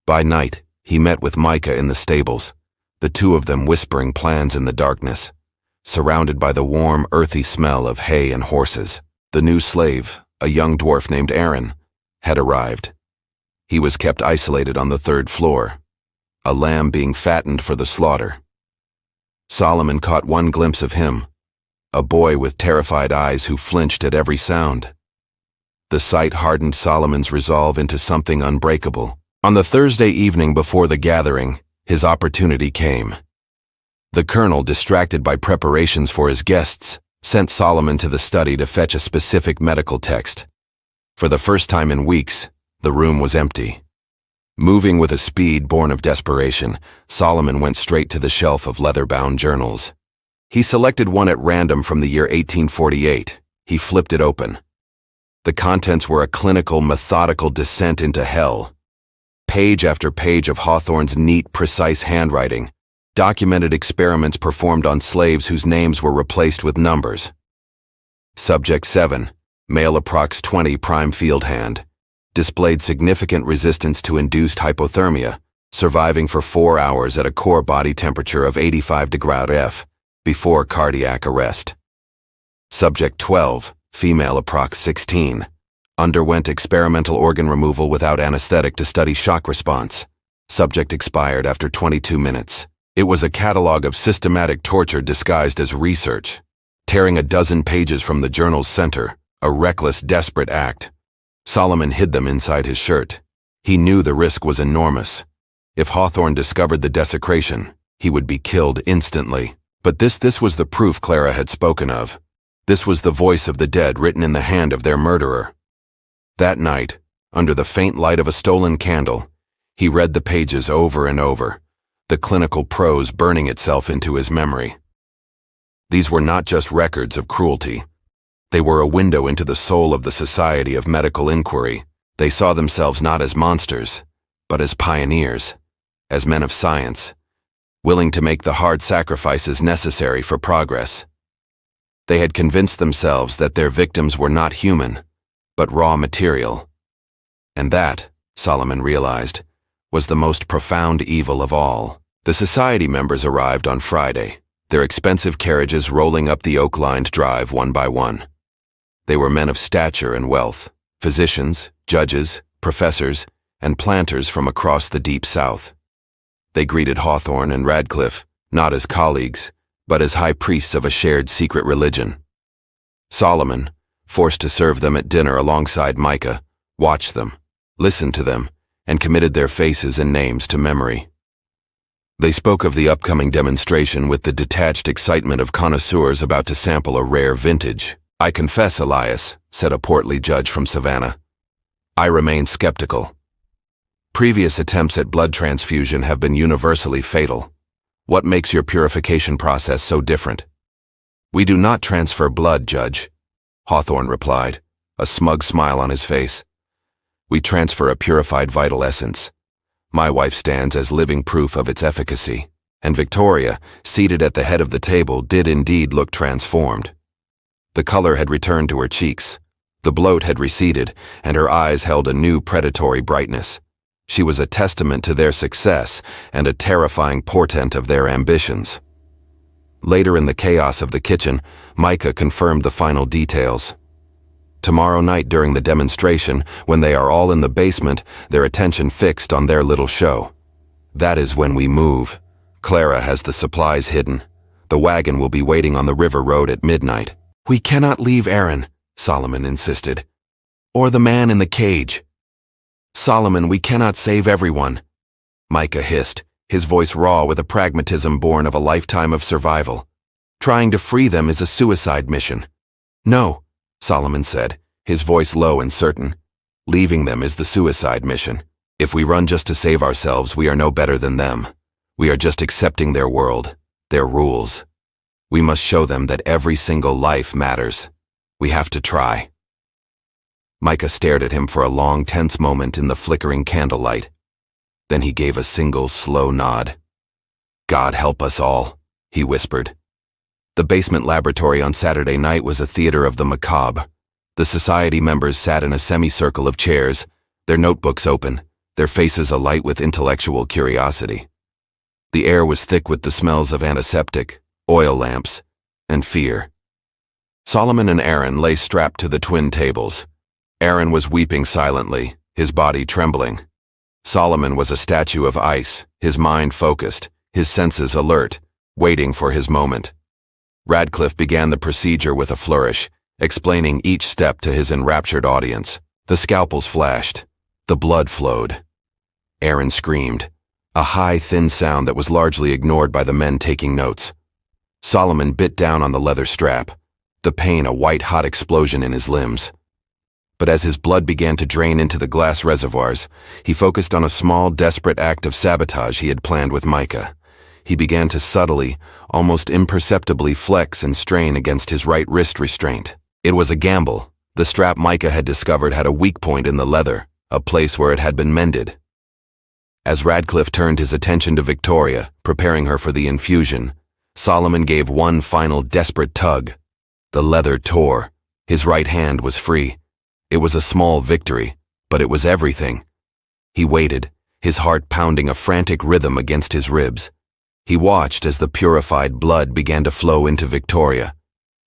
By night, he met with Micah in the stables, the 2 of them whispering plans in the darkness, surrounded by the warm, earthy smell of hay and horses. The new slave, a young dwarf named Aaron, had arrived. He was kept isolated on the 3rd floor, a lamb being fattened for the slaughter. Solomon caught one glimpse of him, a boy with terrified eyes who flinched at every sound. The sight hardened Solomon's resolve into something unbreakable. On the Thursday evening before the gathering, his opportunity came. The colonel, distracted by preparations for his guests, sent Solomon to the study to fetch a specific medical text. For the first time in weeks, the room was empty. Moving with a speed born of desperation, Solomon went straight to the shelf of leather-bound journals. He selected one at random from the year 1848. He flipped it open. The contents were a clinical, methodical descent into hell. Page after page of Hawthorne's neat, precise handwriting, documented experiments performed on slaves whose names were replaced with numbers. Subject 7, male approx 20 prime field hand, displayed significant resistance to induced hypothermia, surviving for 4 hours at a core body temperature of 85 degrees F before cardiac arrest. Subject 12, female approx 16, underwent experimental organ removal without anesthetic to study shock response. Subject expired after 22 minutes. It was a catalog of systematic torture disguised as research. Tearing a dozen pages from the journal's center, a reckless, desperate act. Solomon hid them inside his shirt. He knew the risk was enormous. If Hawthorne discovered the desecration, he would be killed instantly. But this was the proof Clara had spoken of. This was the voice of the dead written in the hand of their murderer. That night, under the faint light of a stolen candle, he read the pages over and over, the clinical prose burning itself into his memory. These were not just records of cruelty. They were a window into the soul of the Society of Medical Inquiry. They saw themselves not as monsters, but as pioneers, as men of science, willing to make the hard sacrifices necessary for progress. They had convinced themselves that their victims were not human, but raw material. And that, Solomon realized, was the most profound evil of all. The society members arrived on Friday, their expensive carriages rolling up the oak-lined drive one by one. They were men of stature and wealth, physicians, judges, professors, and planters from across the deep South. They greeted Hawthorne and Radcliffe, not as colleagues, but as high priests of a shared secret religion. Solomon, forced to serve them at dinner alongside Micah, watched them, listened to them, and committed their faces and names to memory. They spoke of the upcoming demonstration with the detached excitement of connoisseurs about to sample a rare vintage. "I confess, Elias," said a portly judge from Savannah, "I remain skeptical. Previous attempts at blood transfusion have been universally fatal. What makes your purification process so different? We do not transfer blood, Judge, Hawthorne replied, a smug smile on his face. We transfer a purified vital essence. My wife stands as living proof of its efficacy, and Victoria, seated at the head of the table, did indeed look transformed. The color had returned to her cheeks, the bloat had receded, and her eyes held a new predatory brightness. She was a testament to their success and a terrifying portent of their ambitions. Later in the chaos of the kitchen, Micah confirmed the final details. Tomorrow night during the demonstration, when they are all in the basement, their attention fixed on their little show. That is when we move. Clara has the supplies hidden. The wagon will be waiting on the river road at midnight. We cannot leave Aaron, Solomon insisted. Or the man in the cage. Solomon, we cannot save everyone, Micah hissed, his voice raw with a pragmatism born of a lifetime of survival. Trying to free them is a suicide mission. No, Solomon said, his voice low and certain. Leaving them is the suicide mission. If we run just to save ourselves, we are no better than them. We are just accepting their world, their rules. We must show them that every single life matters. We have to try. Micah stared at him for a long, tense moment in the flickering candlelight. Then he gave a single, slow nod. God help us all, he whispered. The basement laboratory on Saturday night was a theater of the macabre. The society members sat in a semicircle of chairs, their notebooks open, their faces alight with intellectual curiosity. The air was thick with the smells of antiseptic, oil lamps, and fear. Solomon and Aaron lay strapped to the twin tables. Aaron was weeping silently, his body trembling. Solomon was a statue of ice, his mind focused, his senses alert, waiting for his moment. Radcliffe began the procedure with a flourish, explaining each step to his enraptured audience. The scalpels flashed. The blood flowed. Aaron screamed, a high, thin sound that was largely ignored by the men taking notes. Solomon bit down on the leather strap, the pain a white-hot explosion in his limbs. But as his blood began to drain into the glass reservoirs, he focused on a small, desperate act of sabotage he had planned with Micah. He began to subtly, almost imperceptibly flex and strain against his right wrist restraint. It was a gamble. The strap Micah had discovered had a weak point in the leather, a place where it had been mended. As Radcliffe turned his attention to Victoria, preparing her for the infusion, Solomon gave one final desperate tug. The leather tore. His right hand was free. It was a small victory, but it was everything. He waited, his heart pounding a frantic rhythm against his ribs. He watched as the purified blood began to flow into Victoria.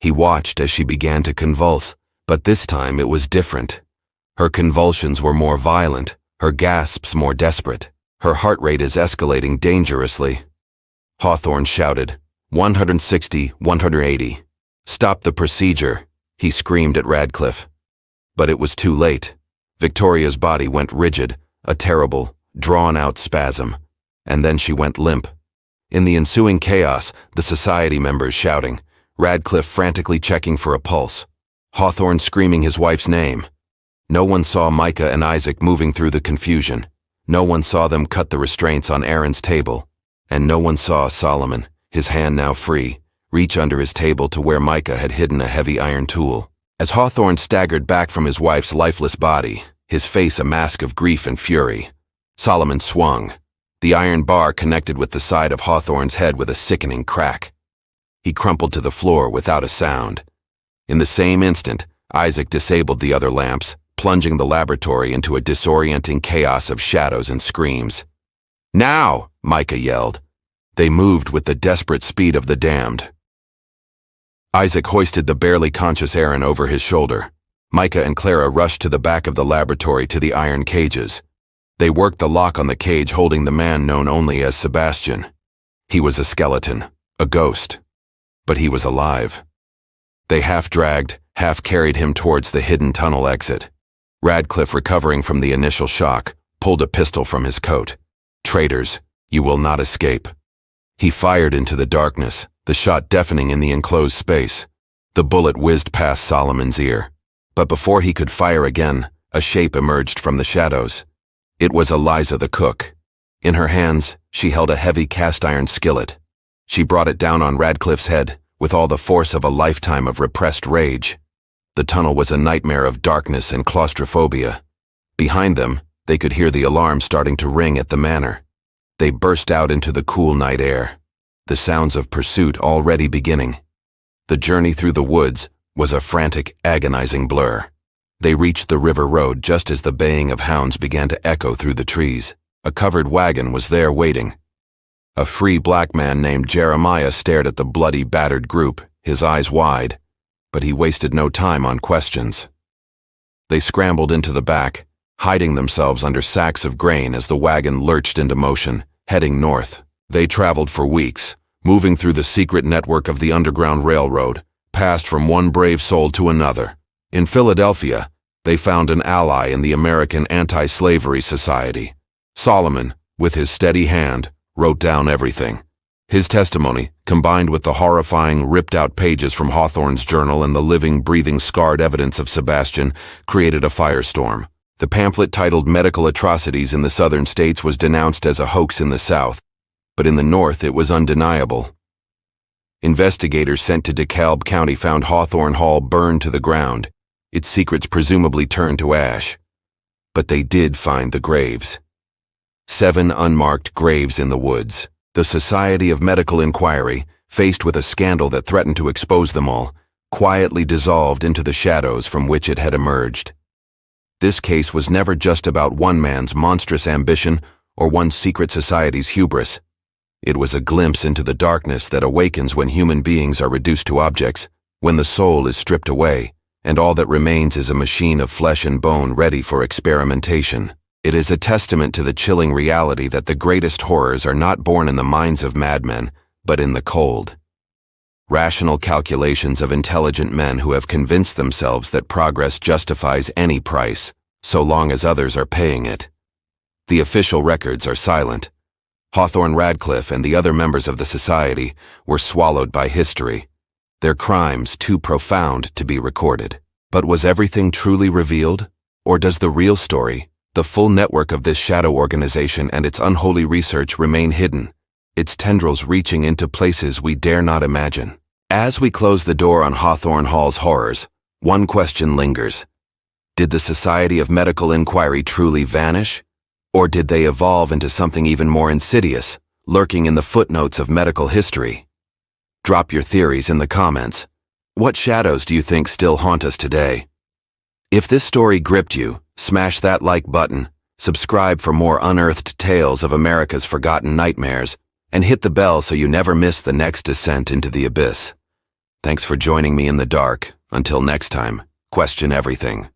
He watched as she began to convulse, but this time it was different. Her convulsions were more violent, her gasps more desperate. Her heart rate is escalating dangerously. Hawthorne shouted, 160, 180. Stop the procedure, he screamed at Radcliffe. But it was too late. Victoria's body went rigid, a terrible, drawn-out spasm, and then she went limp. In the ensuing chaos, the society members shouting, Radcliffe frantically checking for a pulse, Hawthorne screaming his wife's name. No one saw Micah and Isaac moving through the confusion. No one saw them cut the restraints on Aaron's table. And no one saw Solomon, his hand now free, reach under his table to where Micah had hidden a heavy iron tool. As Hawthorne staggered back from his wife's lifeless body, his face a mask of grief and fury, Solomon swung. The iron bar connected with the side of Hawthorne's head with a sickening crack. He crumpled to the floor without a sound. In the same instant, Isaac disabled the other lamps, plunging the laboratory into a disorienting chaos of shadows and screams. Now, Micah yelled. They moved with the desperate speed of the damned. Isaac hoisted the barely conscious Aaron over his shoulder. Micah and Clara rushed to the back of the laboratory to the iron cages. They worked the lock on the cage holding the man known only as Sebastian. He was a skeleton, a ghost. But he was alive. They half-dragged, half-carried him towards the hidden tunnel exit. Radcliffe, recovering from the initial shock, pulled a pistol from his coat. Traitors, you will not escape. He fired into the darkness, the shot deafening in the enclosed space. The bullet whizzed past Solomon's ear. But before he could fire again, a shape emerged from the shadows. It was Eliza the cook. In her hands, she held a heavy cast-iron skillet, She brought it down on Radcliffe's head with all the force of a lifetime of repressed rage. The tunnel was a nightmare of darkness and claustrophobia. Behind them, they could hear the alarm starting to ring at the manor. They burst out into the cool night air, the sounds of pursuit already beginning. The journey through the woods was a frantic, agonizing blur. They reached the river road just as the baying of hounds began to echo through the trees. A covered wagon was there waiting. A free black man named Jeremiah stared at the bloody, battered group, his eyes wide, but he wasted no time on questions. They scrambled into the back, hiding themselves under sacks of grain as the wagon lurched into motion, heading north. They traveled for weeks, moving through the secret network of the Underground Railroad, passed from one brave soul to another. In Philadelphia, they found an ally in the American Anti-Slavery Society. Solomon, with his steady hand, wrote down everything. His testimony, combined with the horrifying, ripped-out pages from Hawthorne's journal and the living, breathing, scarred evidence of Sebastian, created a firestorm. The pamphlet titled Medical Atrocities in the Southern States was denounced as a hoax in the South, but in the North it was undeniable. Investigators sent to DeKalb County found Hawthorne Hall burned to the ground, its secrets presumably turned to ash. But they did find the graves. 7 unmarked graves in the woods. The Society of Medical Inquiry, faced with a scandal that threatened to expose them all, quietly dissolved into the shadows from which it had emerged. This case was never just about one man's monstrous ambition or one secret society's hubris. It was a glimpse into the darkness that awakens when human beings are reduced to objects, when the soul is stripped away, and all that remains is a machine of flesh and bone ready for experimentation. It is a testament to the chilling reality that the greatest horrors are not born in the minds of madmen, but in the cold, rational calculations of intelligent men who have convinced themselves that progress justifies any price, so long as others are paying it. The official records are silent. Hawthorne Radcliffe and the other members of the society were swallowed by history, their crimes too profound to be recorded. But was everything truly revealed? Or does the real story, the full network of this shadow organization and its unholy research, remain hidden, its tendrils reaching into places we dare not imagine? As we close the door on Hawthorne Hall's horrors, one question lingers. Did the Society of Medical Inquiry truly vanish? Or did they evolve into something even more insidious, lurking in the footnotes of medical history? Drop your theories in the comments. What shadows do you think still haunt us today? If this story gripped you, smash that like button, subscribe for more unearthed tales of America's forgotten nightmares, and hit the bell so you never miss the next descent into the abyss. Thanks for joining me in the dark. Until next time, question everything.